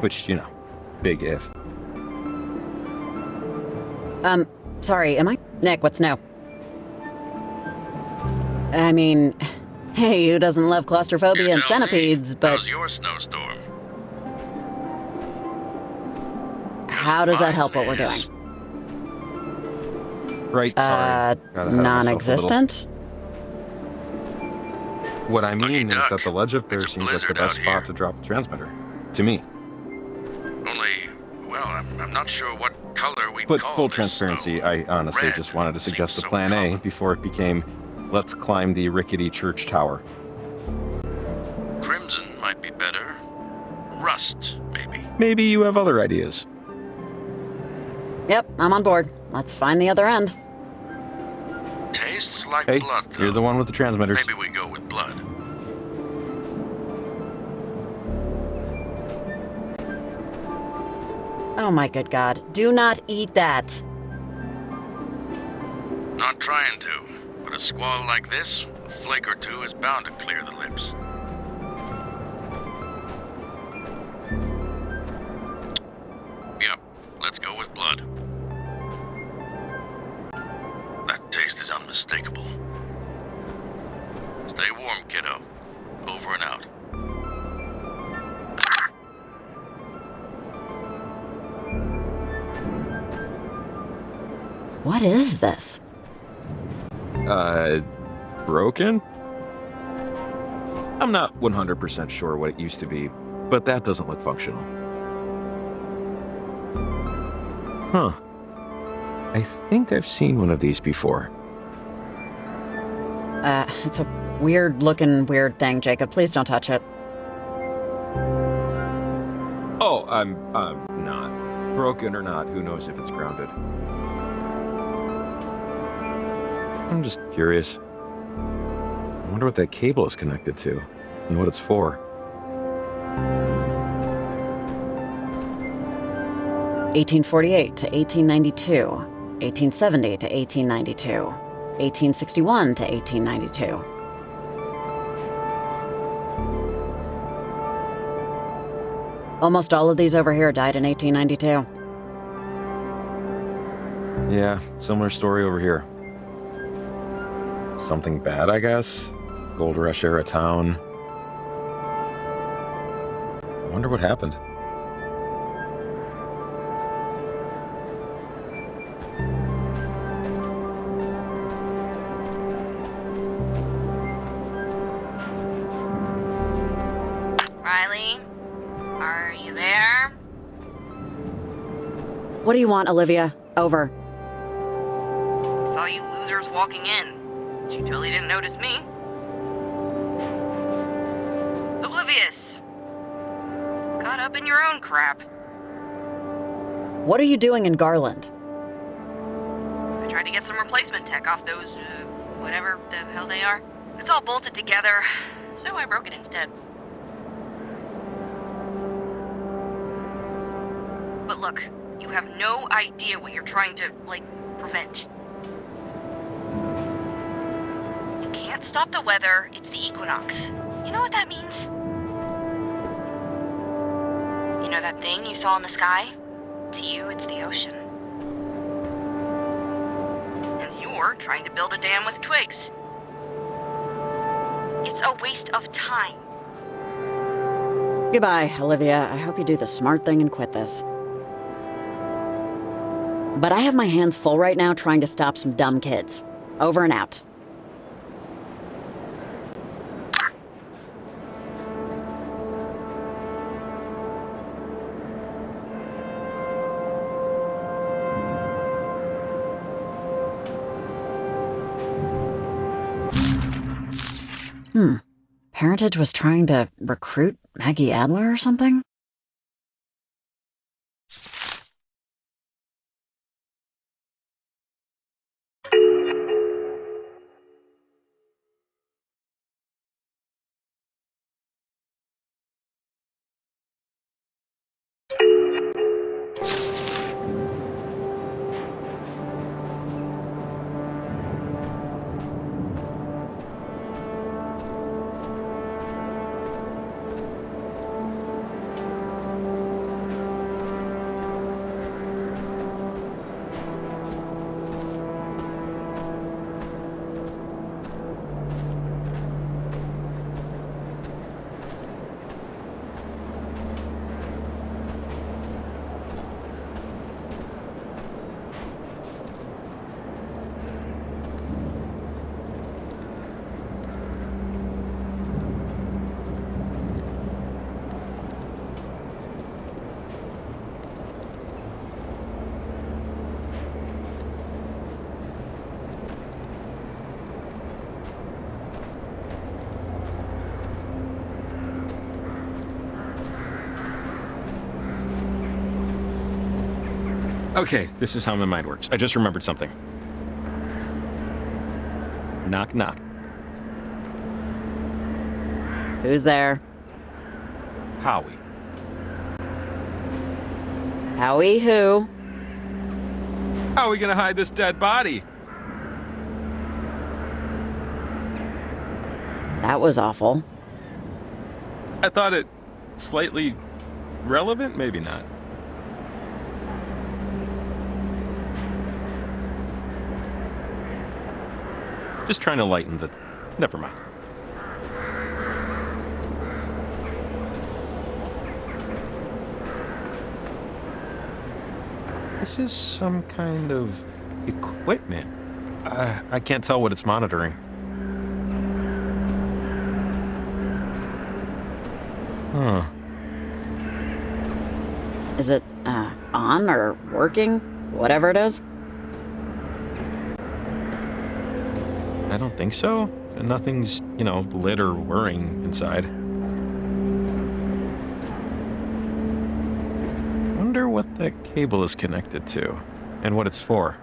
Which, you know, big if. Sorry, am I... Nick, what's new? I mean, hey, who doesn't love claustrophobia and centipedes, but... How's your snowstorm? How does that help what we're doing? Right, sorry. Non-existent? What I mean is that the ledge up there seems like the best spot to drop the transmitter. To me. Only, well, I'm not sure what color we But call full this transparency, snow. I honestly Red just wanted to suggest a seems plan so A common. before it became, let's climb the rickety church tower. Crimson might be better. Rust, maybe. Maybe you have other ideas. Yep, I'm on board. Let's find the other end. Tastes like Hey, blood, though. you're the one with the transmitters. Maybe we go with blood. Oh my good God, do not eat that. Not trying to, but a squall like this, a flake or two is bound to clear the lips. unmistakable. Stay warm, kiddo. Over and out. What is this? Broken? I'm not 100% sure what it used to be, but that doesn't look functional. Huh. I think I've seen one of these before. It's a weird-looking weird thing, Jacob. Please don't touch it. Oh, I'm not. Broken or not, who knows if it's grounded. I'm just curious. I wonder what that cable is connected to, and what it's for. 1848 to 1892, 1870 to 1892, 1861 to 1892. Almost all of these over here died in 1892. Yeah, similar story over here. Something bad, I guess? Gold Rush era town. I wonder what happened. Riley? Are you there? What do you want, Olivia? Over. Saw you losers walking in. You totally didn't notice me. Oblivious. Caught up in your own crap. What are you doing in Garland? I tried to get some replacement tech off those, whatever the hell they are. It's all bolted together, so I broke it instead. But look, you have no idea what you're trying to, prevent. You can't stop the weather, it's the equinox. You know what that means? You know that thing you saw in the sky? To you, it's the ocean. And you're trying to build a dam with twigs. It's a waste of time. Goodbye, Olivia. I hope you do the smart thing and quit this. But I have my hands full right now trying to stop some dumb kids. Over and out. Parentage was trying to recruit Maggie Adler or something? Okay, this is how my mind works. I just remembered something. Knock, knock. Who's there? Howie. Howie who? How are we gonna hide this dead body? That was awful. I thought it slightly relevant, maybe not. Just trying to lighten the... Never mind. This is some kind of equipment. I can't tell what it's monitoring. Huh. Is it, on or working? Whatever it is? I don't think so. Nothing's, lit or whirring inside. Wonder what that cable is connected to, and what it's for.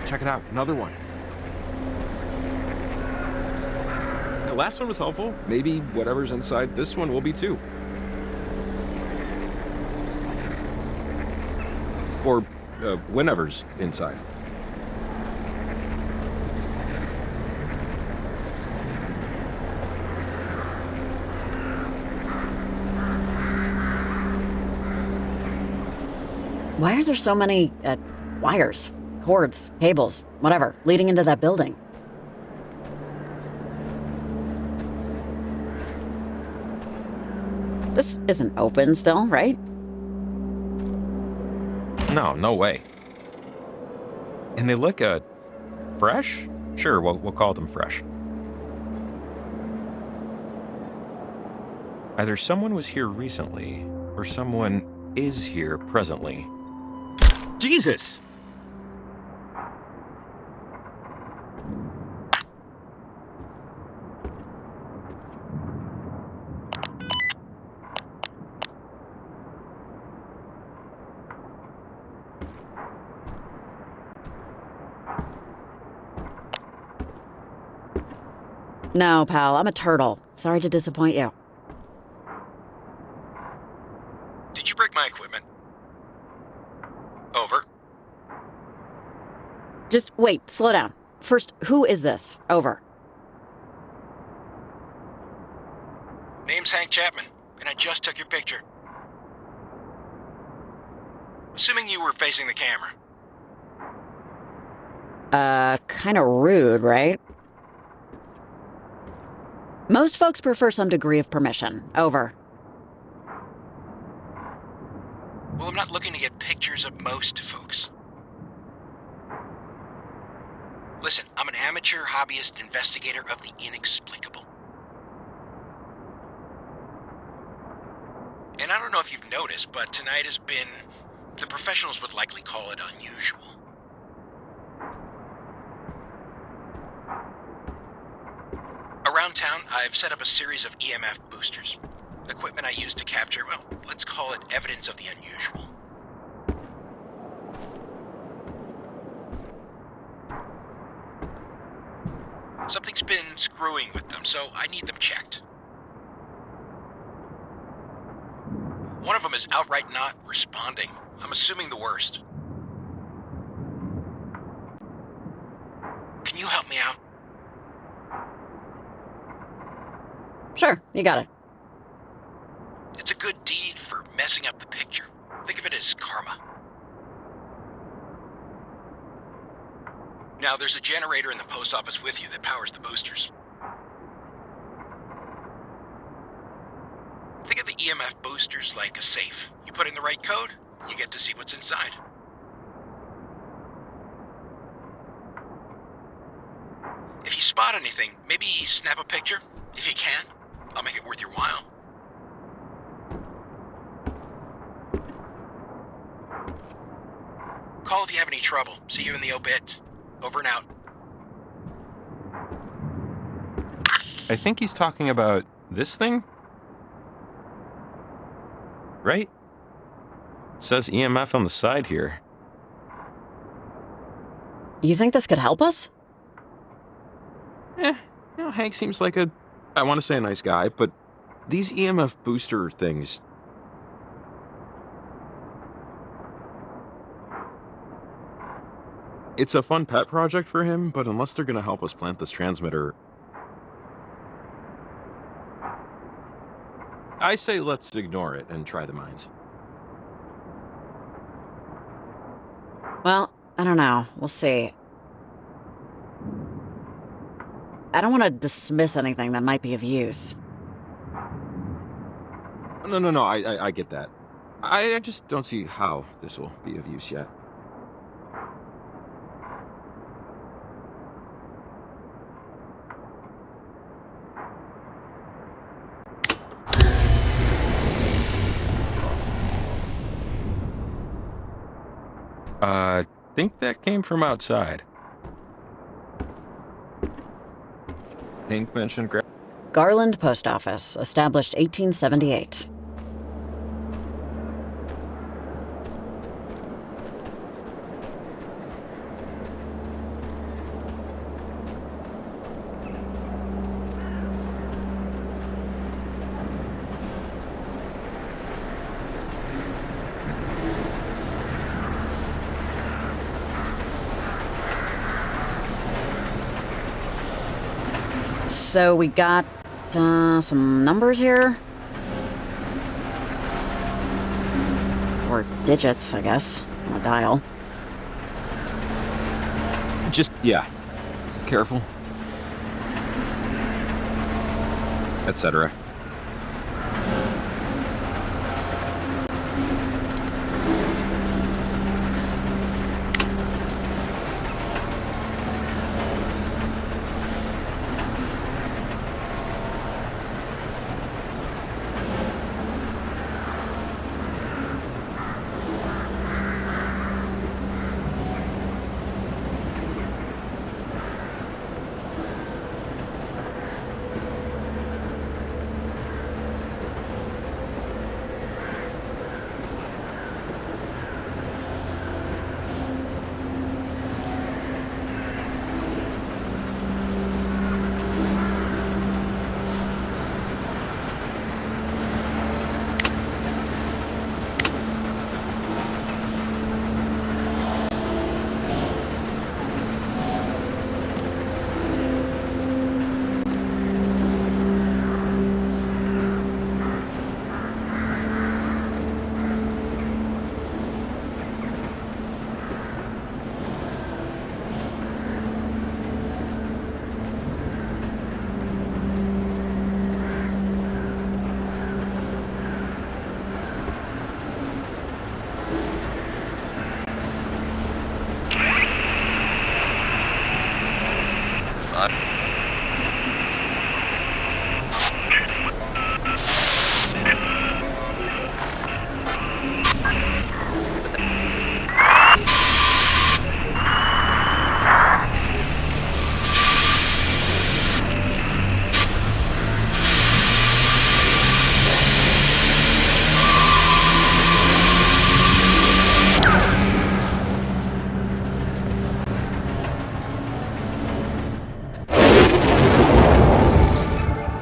Check it out, another one. The last one was helpful. Maybe whatever's inside this one will be too. Or whenever's inside. Why are there so many, wires, cords, cables, whatever, leading into that building? This isn't open still, right? No way. And they look, fresh? Sure, we'll call them fresh. Either someone was here recently, or someone is here presently. Jesus! No, pal, I'm a turtle. Sorry to disappoint you. Did you break my equipment? Over. Just wait, slow down. First, who is this? Over. Name's Hank Chapman, and I just took your picture. Assuming you were facing the camera. Kinda rude, right? Most folks prefer some degree of permission. Over. Well, I'm not looking to get pictures of most folks. Listen, I'm an amateur hobbyist investigator of the inexplicable. And I don't know if you've noticed, but tonight has been... the professionals would likely call it unusual. Around town, I've set up a series of EMF boosters. Equipment I use to capture, well, let's call it evidence of the unusual. Something's been screwing with them, so I need them checked. One of them is outright not responding. I'm assuming the worst. Can you help me out? Sure, you got it. It's a good deed for messing up the picture. Think of it as karma. Now, there's a generator in the post office with you that powers the boosters. Think of the EMF boosters like a safe. You put in the right code, you get to see what's inside. If you spot anything, maybe snap a picture, if you can. I'll make it worth your while. Call if you have any trouble. See you in the obit. Over and out. I think he's talking about this thing? Right? It says EMF on the side here. You think this could help us? Hank seems like I want to say a nice guy, but these EMF booster things... it's a fun pet project for him, but unless they're gonna help us plant this transmitter... I say let's ignore it and try the mines. Well, I don't know. We'll see. I don't want to dismiss anything that might be of use. No, I get that. I just don't see how this will be of use yet. I think that came from outside. Hank mentioned Garland Post Office, established 1878. So we got some numbers here. Or digits, I guess, on a dial. Just, yeah. Careful. Etc.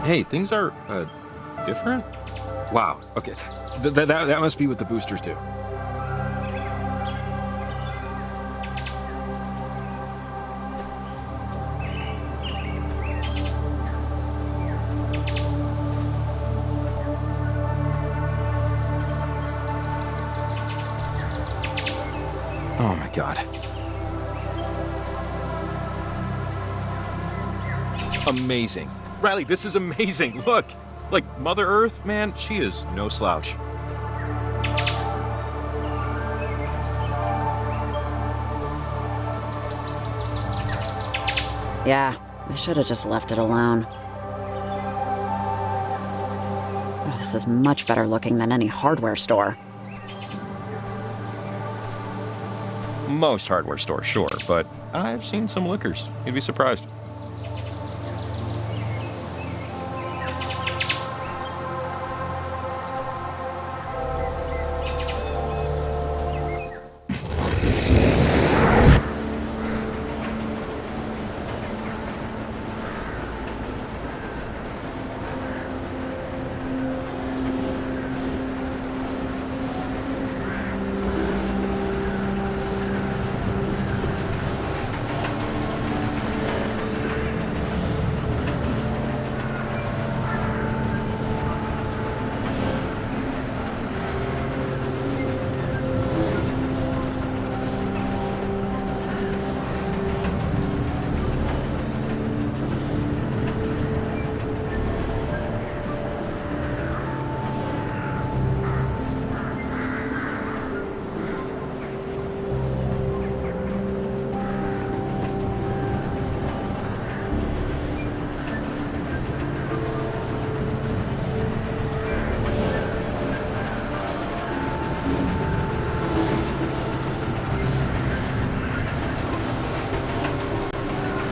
Hey, things are, different? Wow, okay. That must be what the boosters do. Oh my God. Amazing. Riley, this is amazing. Look, like Mother Earth, man, she is no slouch. Yeah, I should have just left it alone. Oh, this is much better looking than any hardware store. Most hardware stores, sure, but I've seen some liquors. You'd be surprised.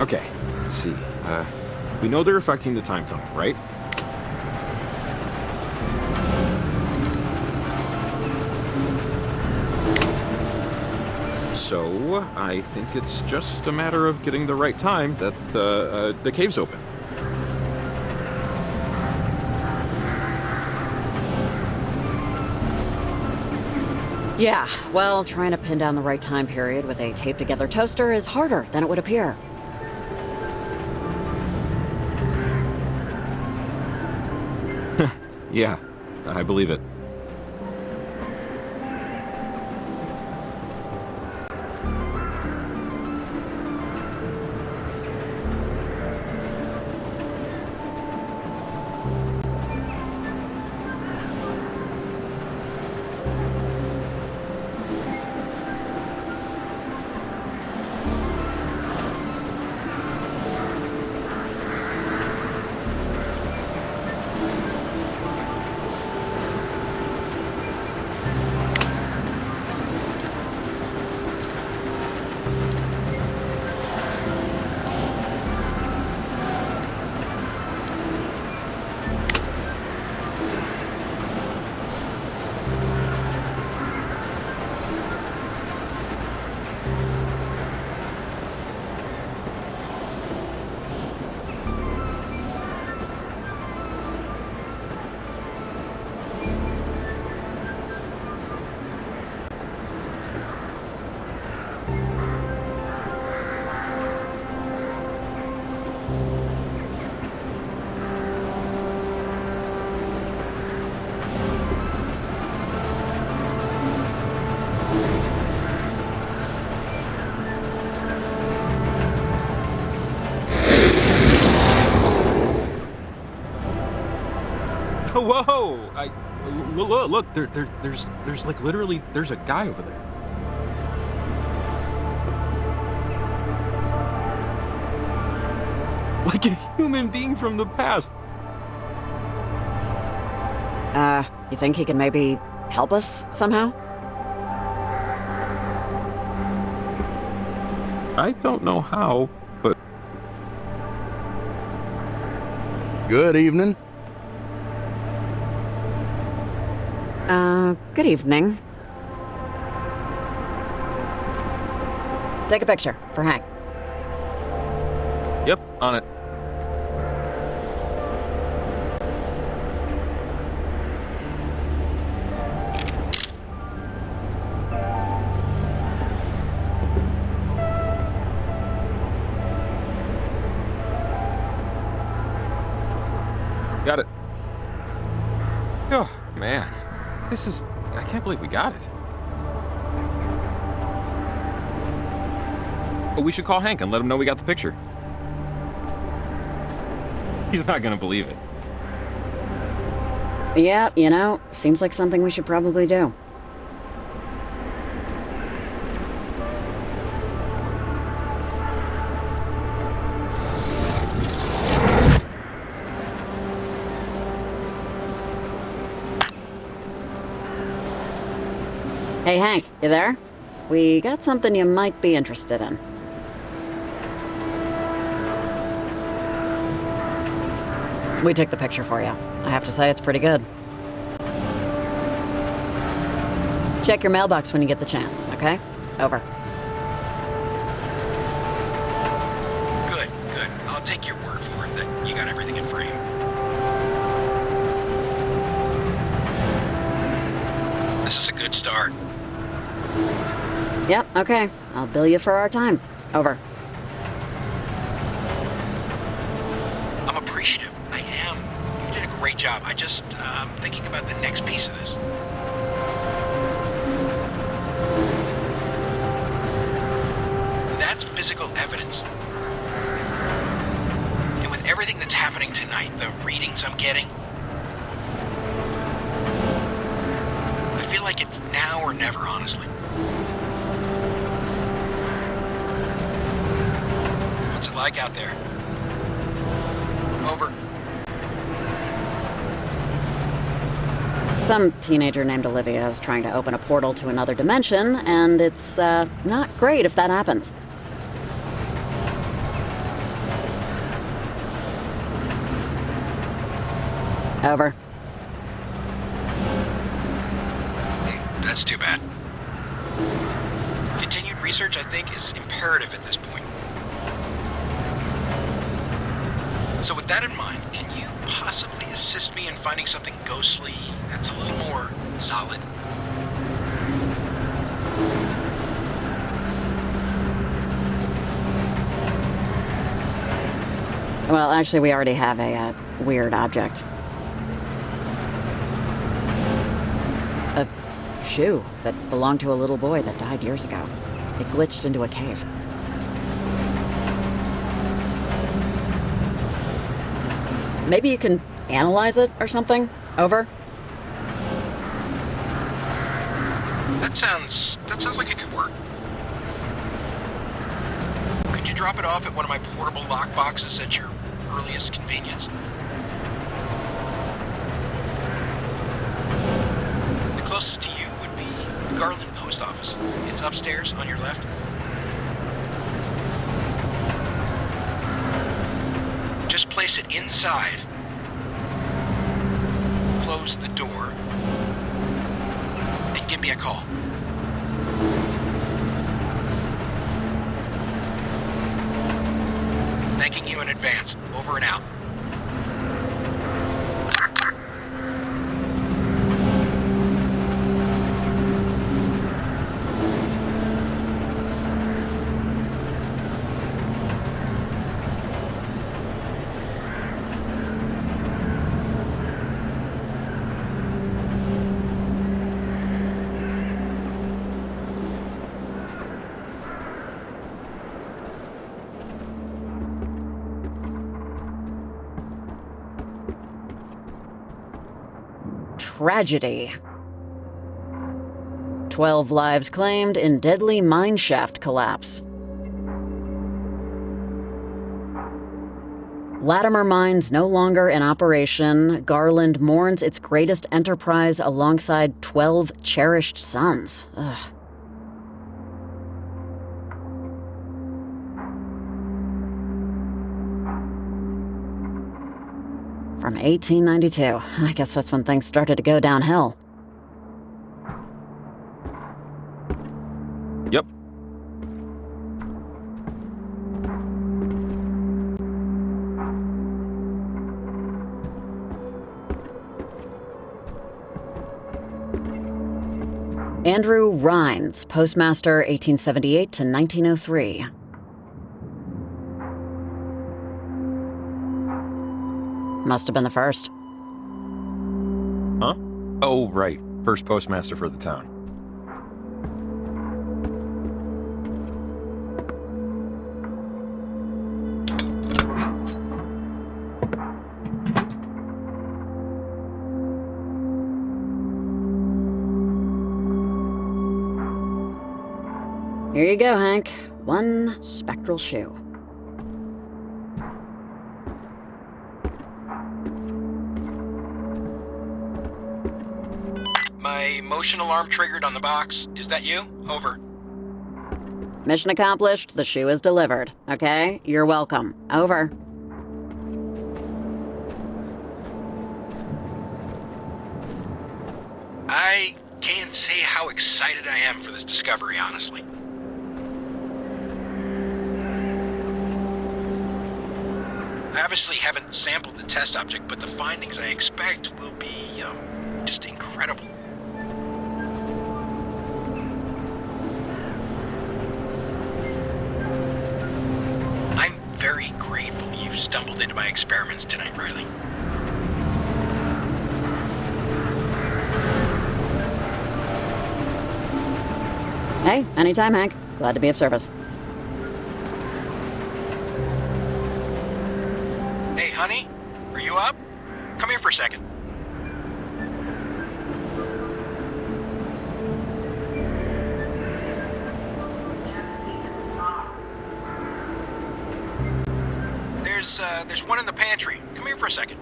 Okay, let's see. We know they're affecting the time tunnel, right? So, I think it's just a matter of getting the right time that the cave's open. Yeah, well, trying to pin down the right time period with a taped-together toaster is harder than it would appear. Yeah, I believe it. Whoa! Look, there's like literally, there's a guy over there. Like a human being from the past. You think he can maybe help us somehow? I don't know how, but... Good evening. Good evening. Take a picture for Hank. Yep, on it. Got it. Oh, man. This is... I can't believe we got it. Oh, we should call Hank and let him know we got the picture. He's not gonna believe it. Yeah, you know, seems like something we should probably do. Hey, Hank, you there? We got something you might be interested in. We took the picture for you. I have to say, it's pretty good. Check your mailbox when you get the chance, okay? Over. Good. I'll take your word for it that you got everything in frame. This is a good start. Yep, okay. I'll bill you for our time. Over. I'm appreciative. I am. You did a great job. I just, thinking about the next piece of this. That's physical evidence. And with everything that's happening tonight, the readings I'm getting, I feel like it's now or never, honestly. What's it like out there? Over. Some teenager named Olivia is trying to open a portal to another dimension, and it's, not great if that happens. Over. That's too bad. Continued research, I think, is imperative at this point. So with that in mind, can you possibly assist me in finding something ghostly that's a little more solid? Well, actually, we already have a weird object. A shoe that belonged to a little boy that died years ago. It glitched into a cave. Maybe you can analyze it or something? Over. That sounds like it could work. Could you drop it off at one of my portable lock boxes at your earliest convenience? The closest to you would be the Garland Post Office. It's upstairs on your left. Just place it inside. Close the door. And give me a call. Thanking you in advance. Over and out. Tragedy. 12 lives claimed in deadly mineshaft collapse. Latimer Mines no longer in operation. Garland mourns its greatest enterprise alongside 12 cherished sons. Ugh. From 1892. I guess that's when things started to go downhill. Yep. Andrew Rhines, postmaster, 1878 to 1903. Must have been the first. Huh? Oh, right. First postmaster for the town. Here you go, Hank. One spectral shoe. My motion alarm triggered on the box. Is that you? Over. Mission accomplished. The shoe is delivered. Okay? You're welcome. Over. I can't say how excited I am for this discovery, honestly. I obviously haven't sampled the test object, but the findings I expect will be, just incredible. I'm very grateful you stumbled into my experiments tonight, Riley. Hey, anytime, Hank. Glad to be of service. Hey, honey, are you up? Come here for a second. There's one in the pantry. Come here for a second.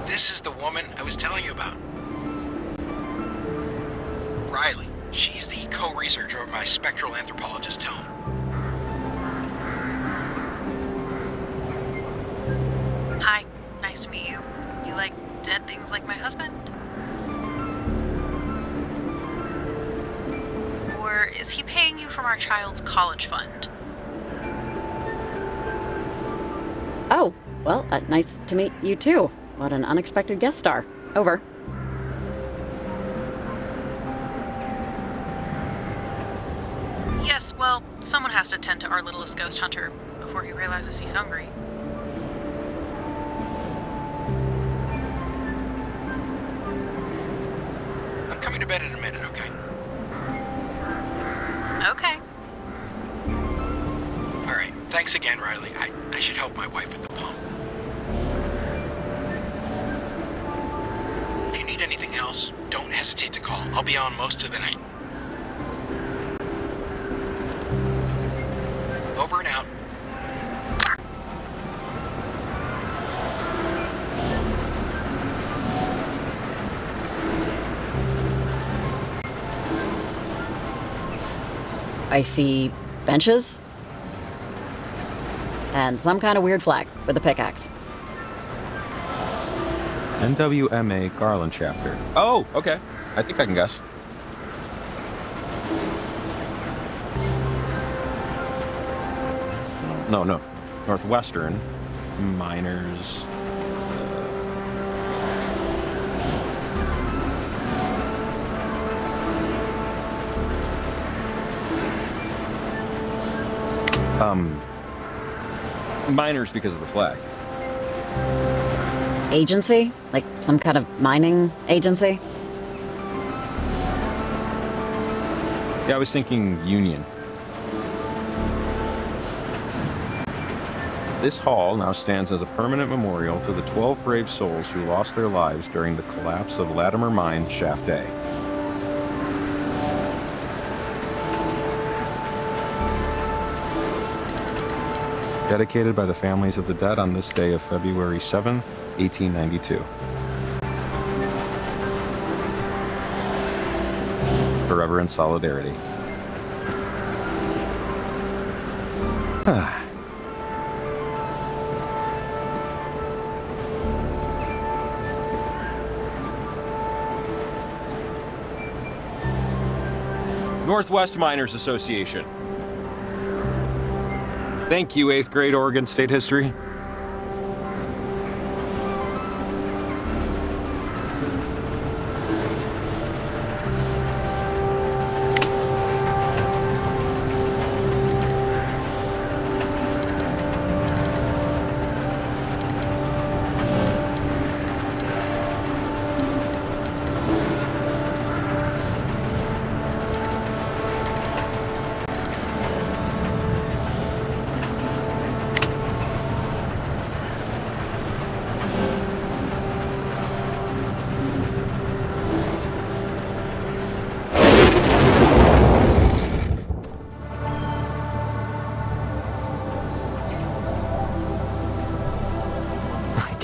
This is the woman I was telling you about. Riley. She's the co-researcher of my spectral anthropologist home. dead things like my husband? Or is he paying you from our child's college fund? Oh, well, nice to meet you too. What an unexpected guest star. Over. Yes, well, someone has to tend to our littlest ghost hunter before he realizes he's hungry. I'm coming to bed in a minute, okay? Okay. All right, thanks again, Riley. I should help my wife with the pump. If you need anything else, don't hesitate to call. I'll be on most of the night. Over and out. I see benches and some kind of weird flag with a pickaxe. NWMA Garland chapter. Oh, okay. I think I can guess. No. Northwestern. Miners. Miners because of the flag. Agency? Like some kind of mining agency? Yeah, I was thinking union. This hall now stands as a permanent memorial to the 12 brave souls who lost their lives during the collapse of Latimer Mine Shaft A. Dedicated by the families of the dead on this day of February 7th, 1892. Forever in solidarity. Northwest Miners Association. Thank you, 8th grade Oregon State History.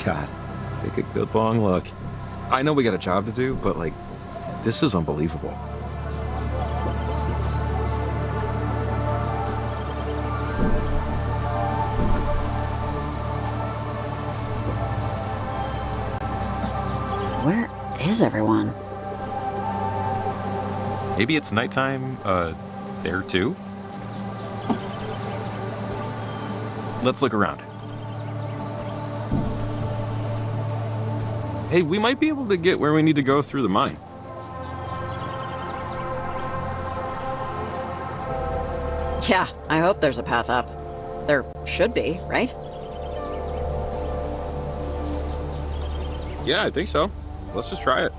God, take a good long look. I know we got a job to do, but like, this is unbelievable. Where is everyone? Maybe it's nighttime, there too? Let's look around. Hey, we might be able to get where we need to go through the mine. Yeah, I hope there's a path up. There should be, right? Yeah, I think so. Let's just try it.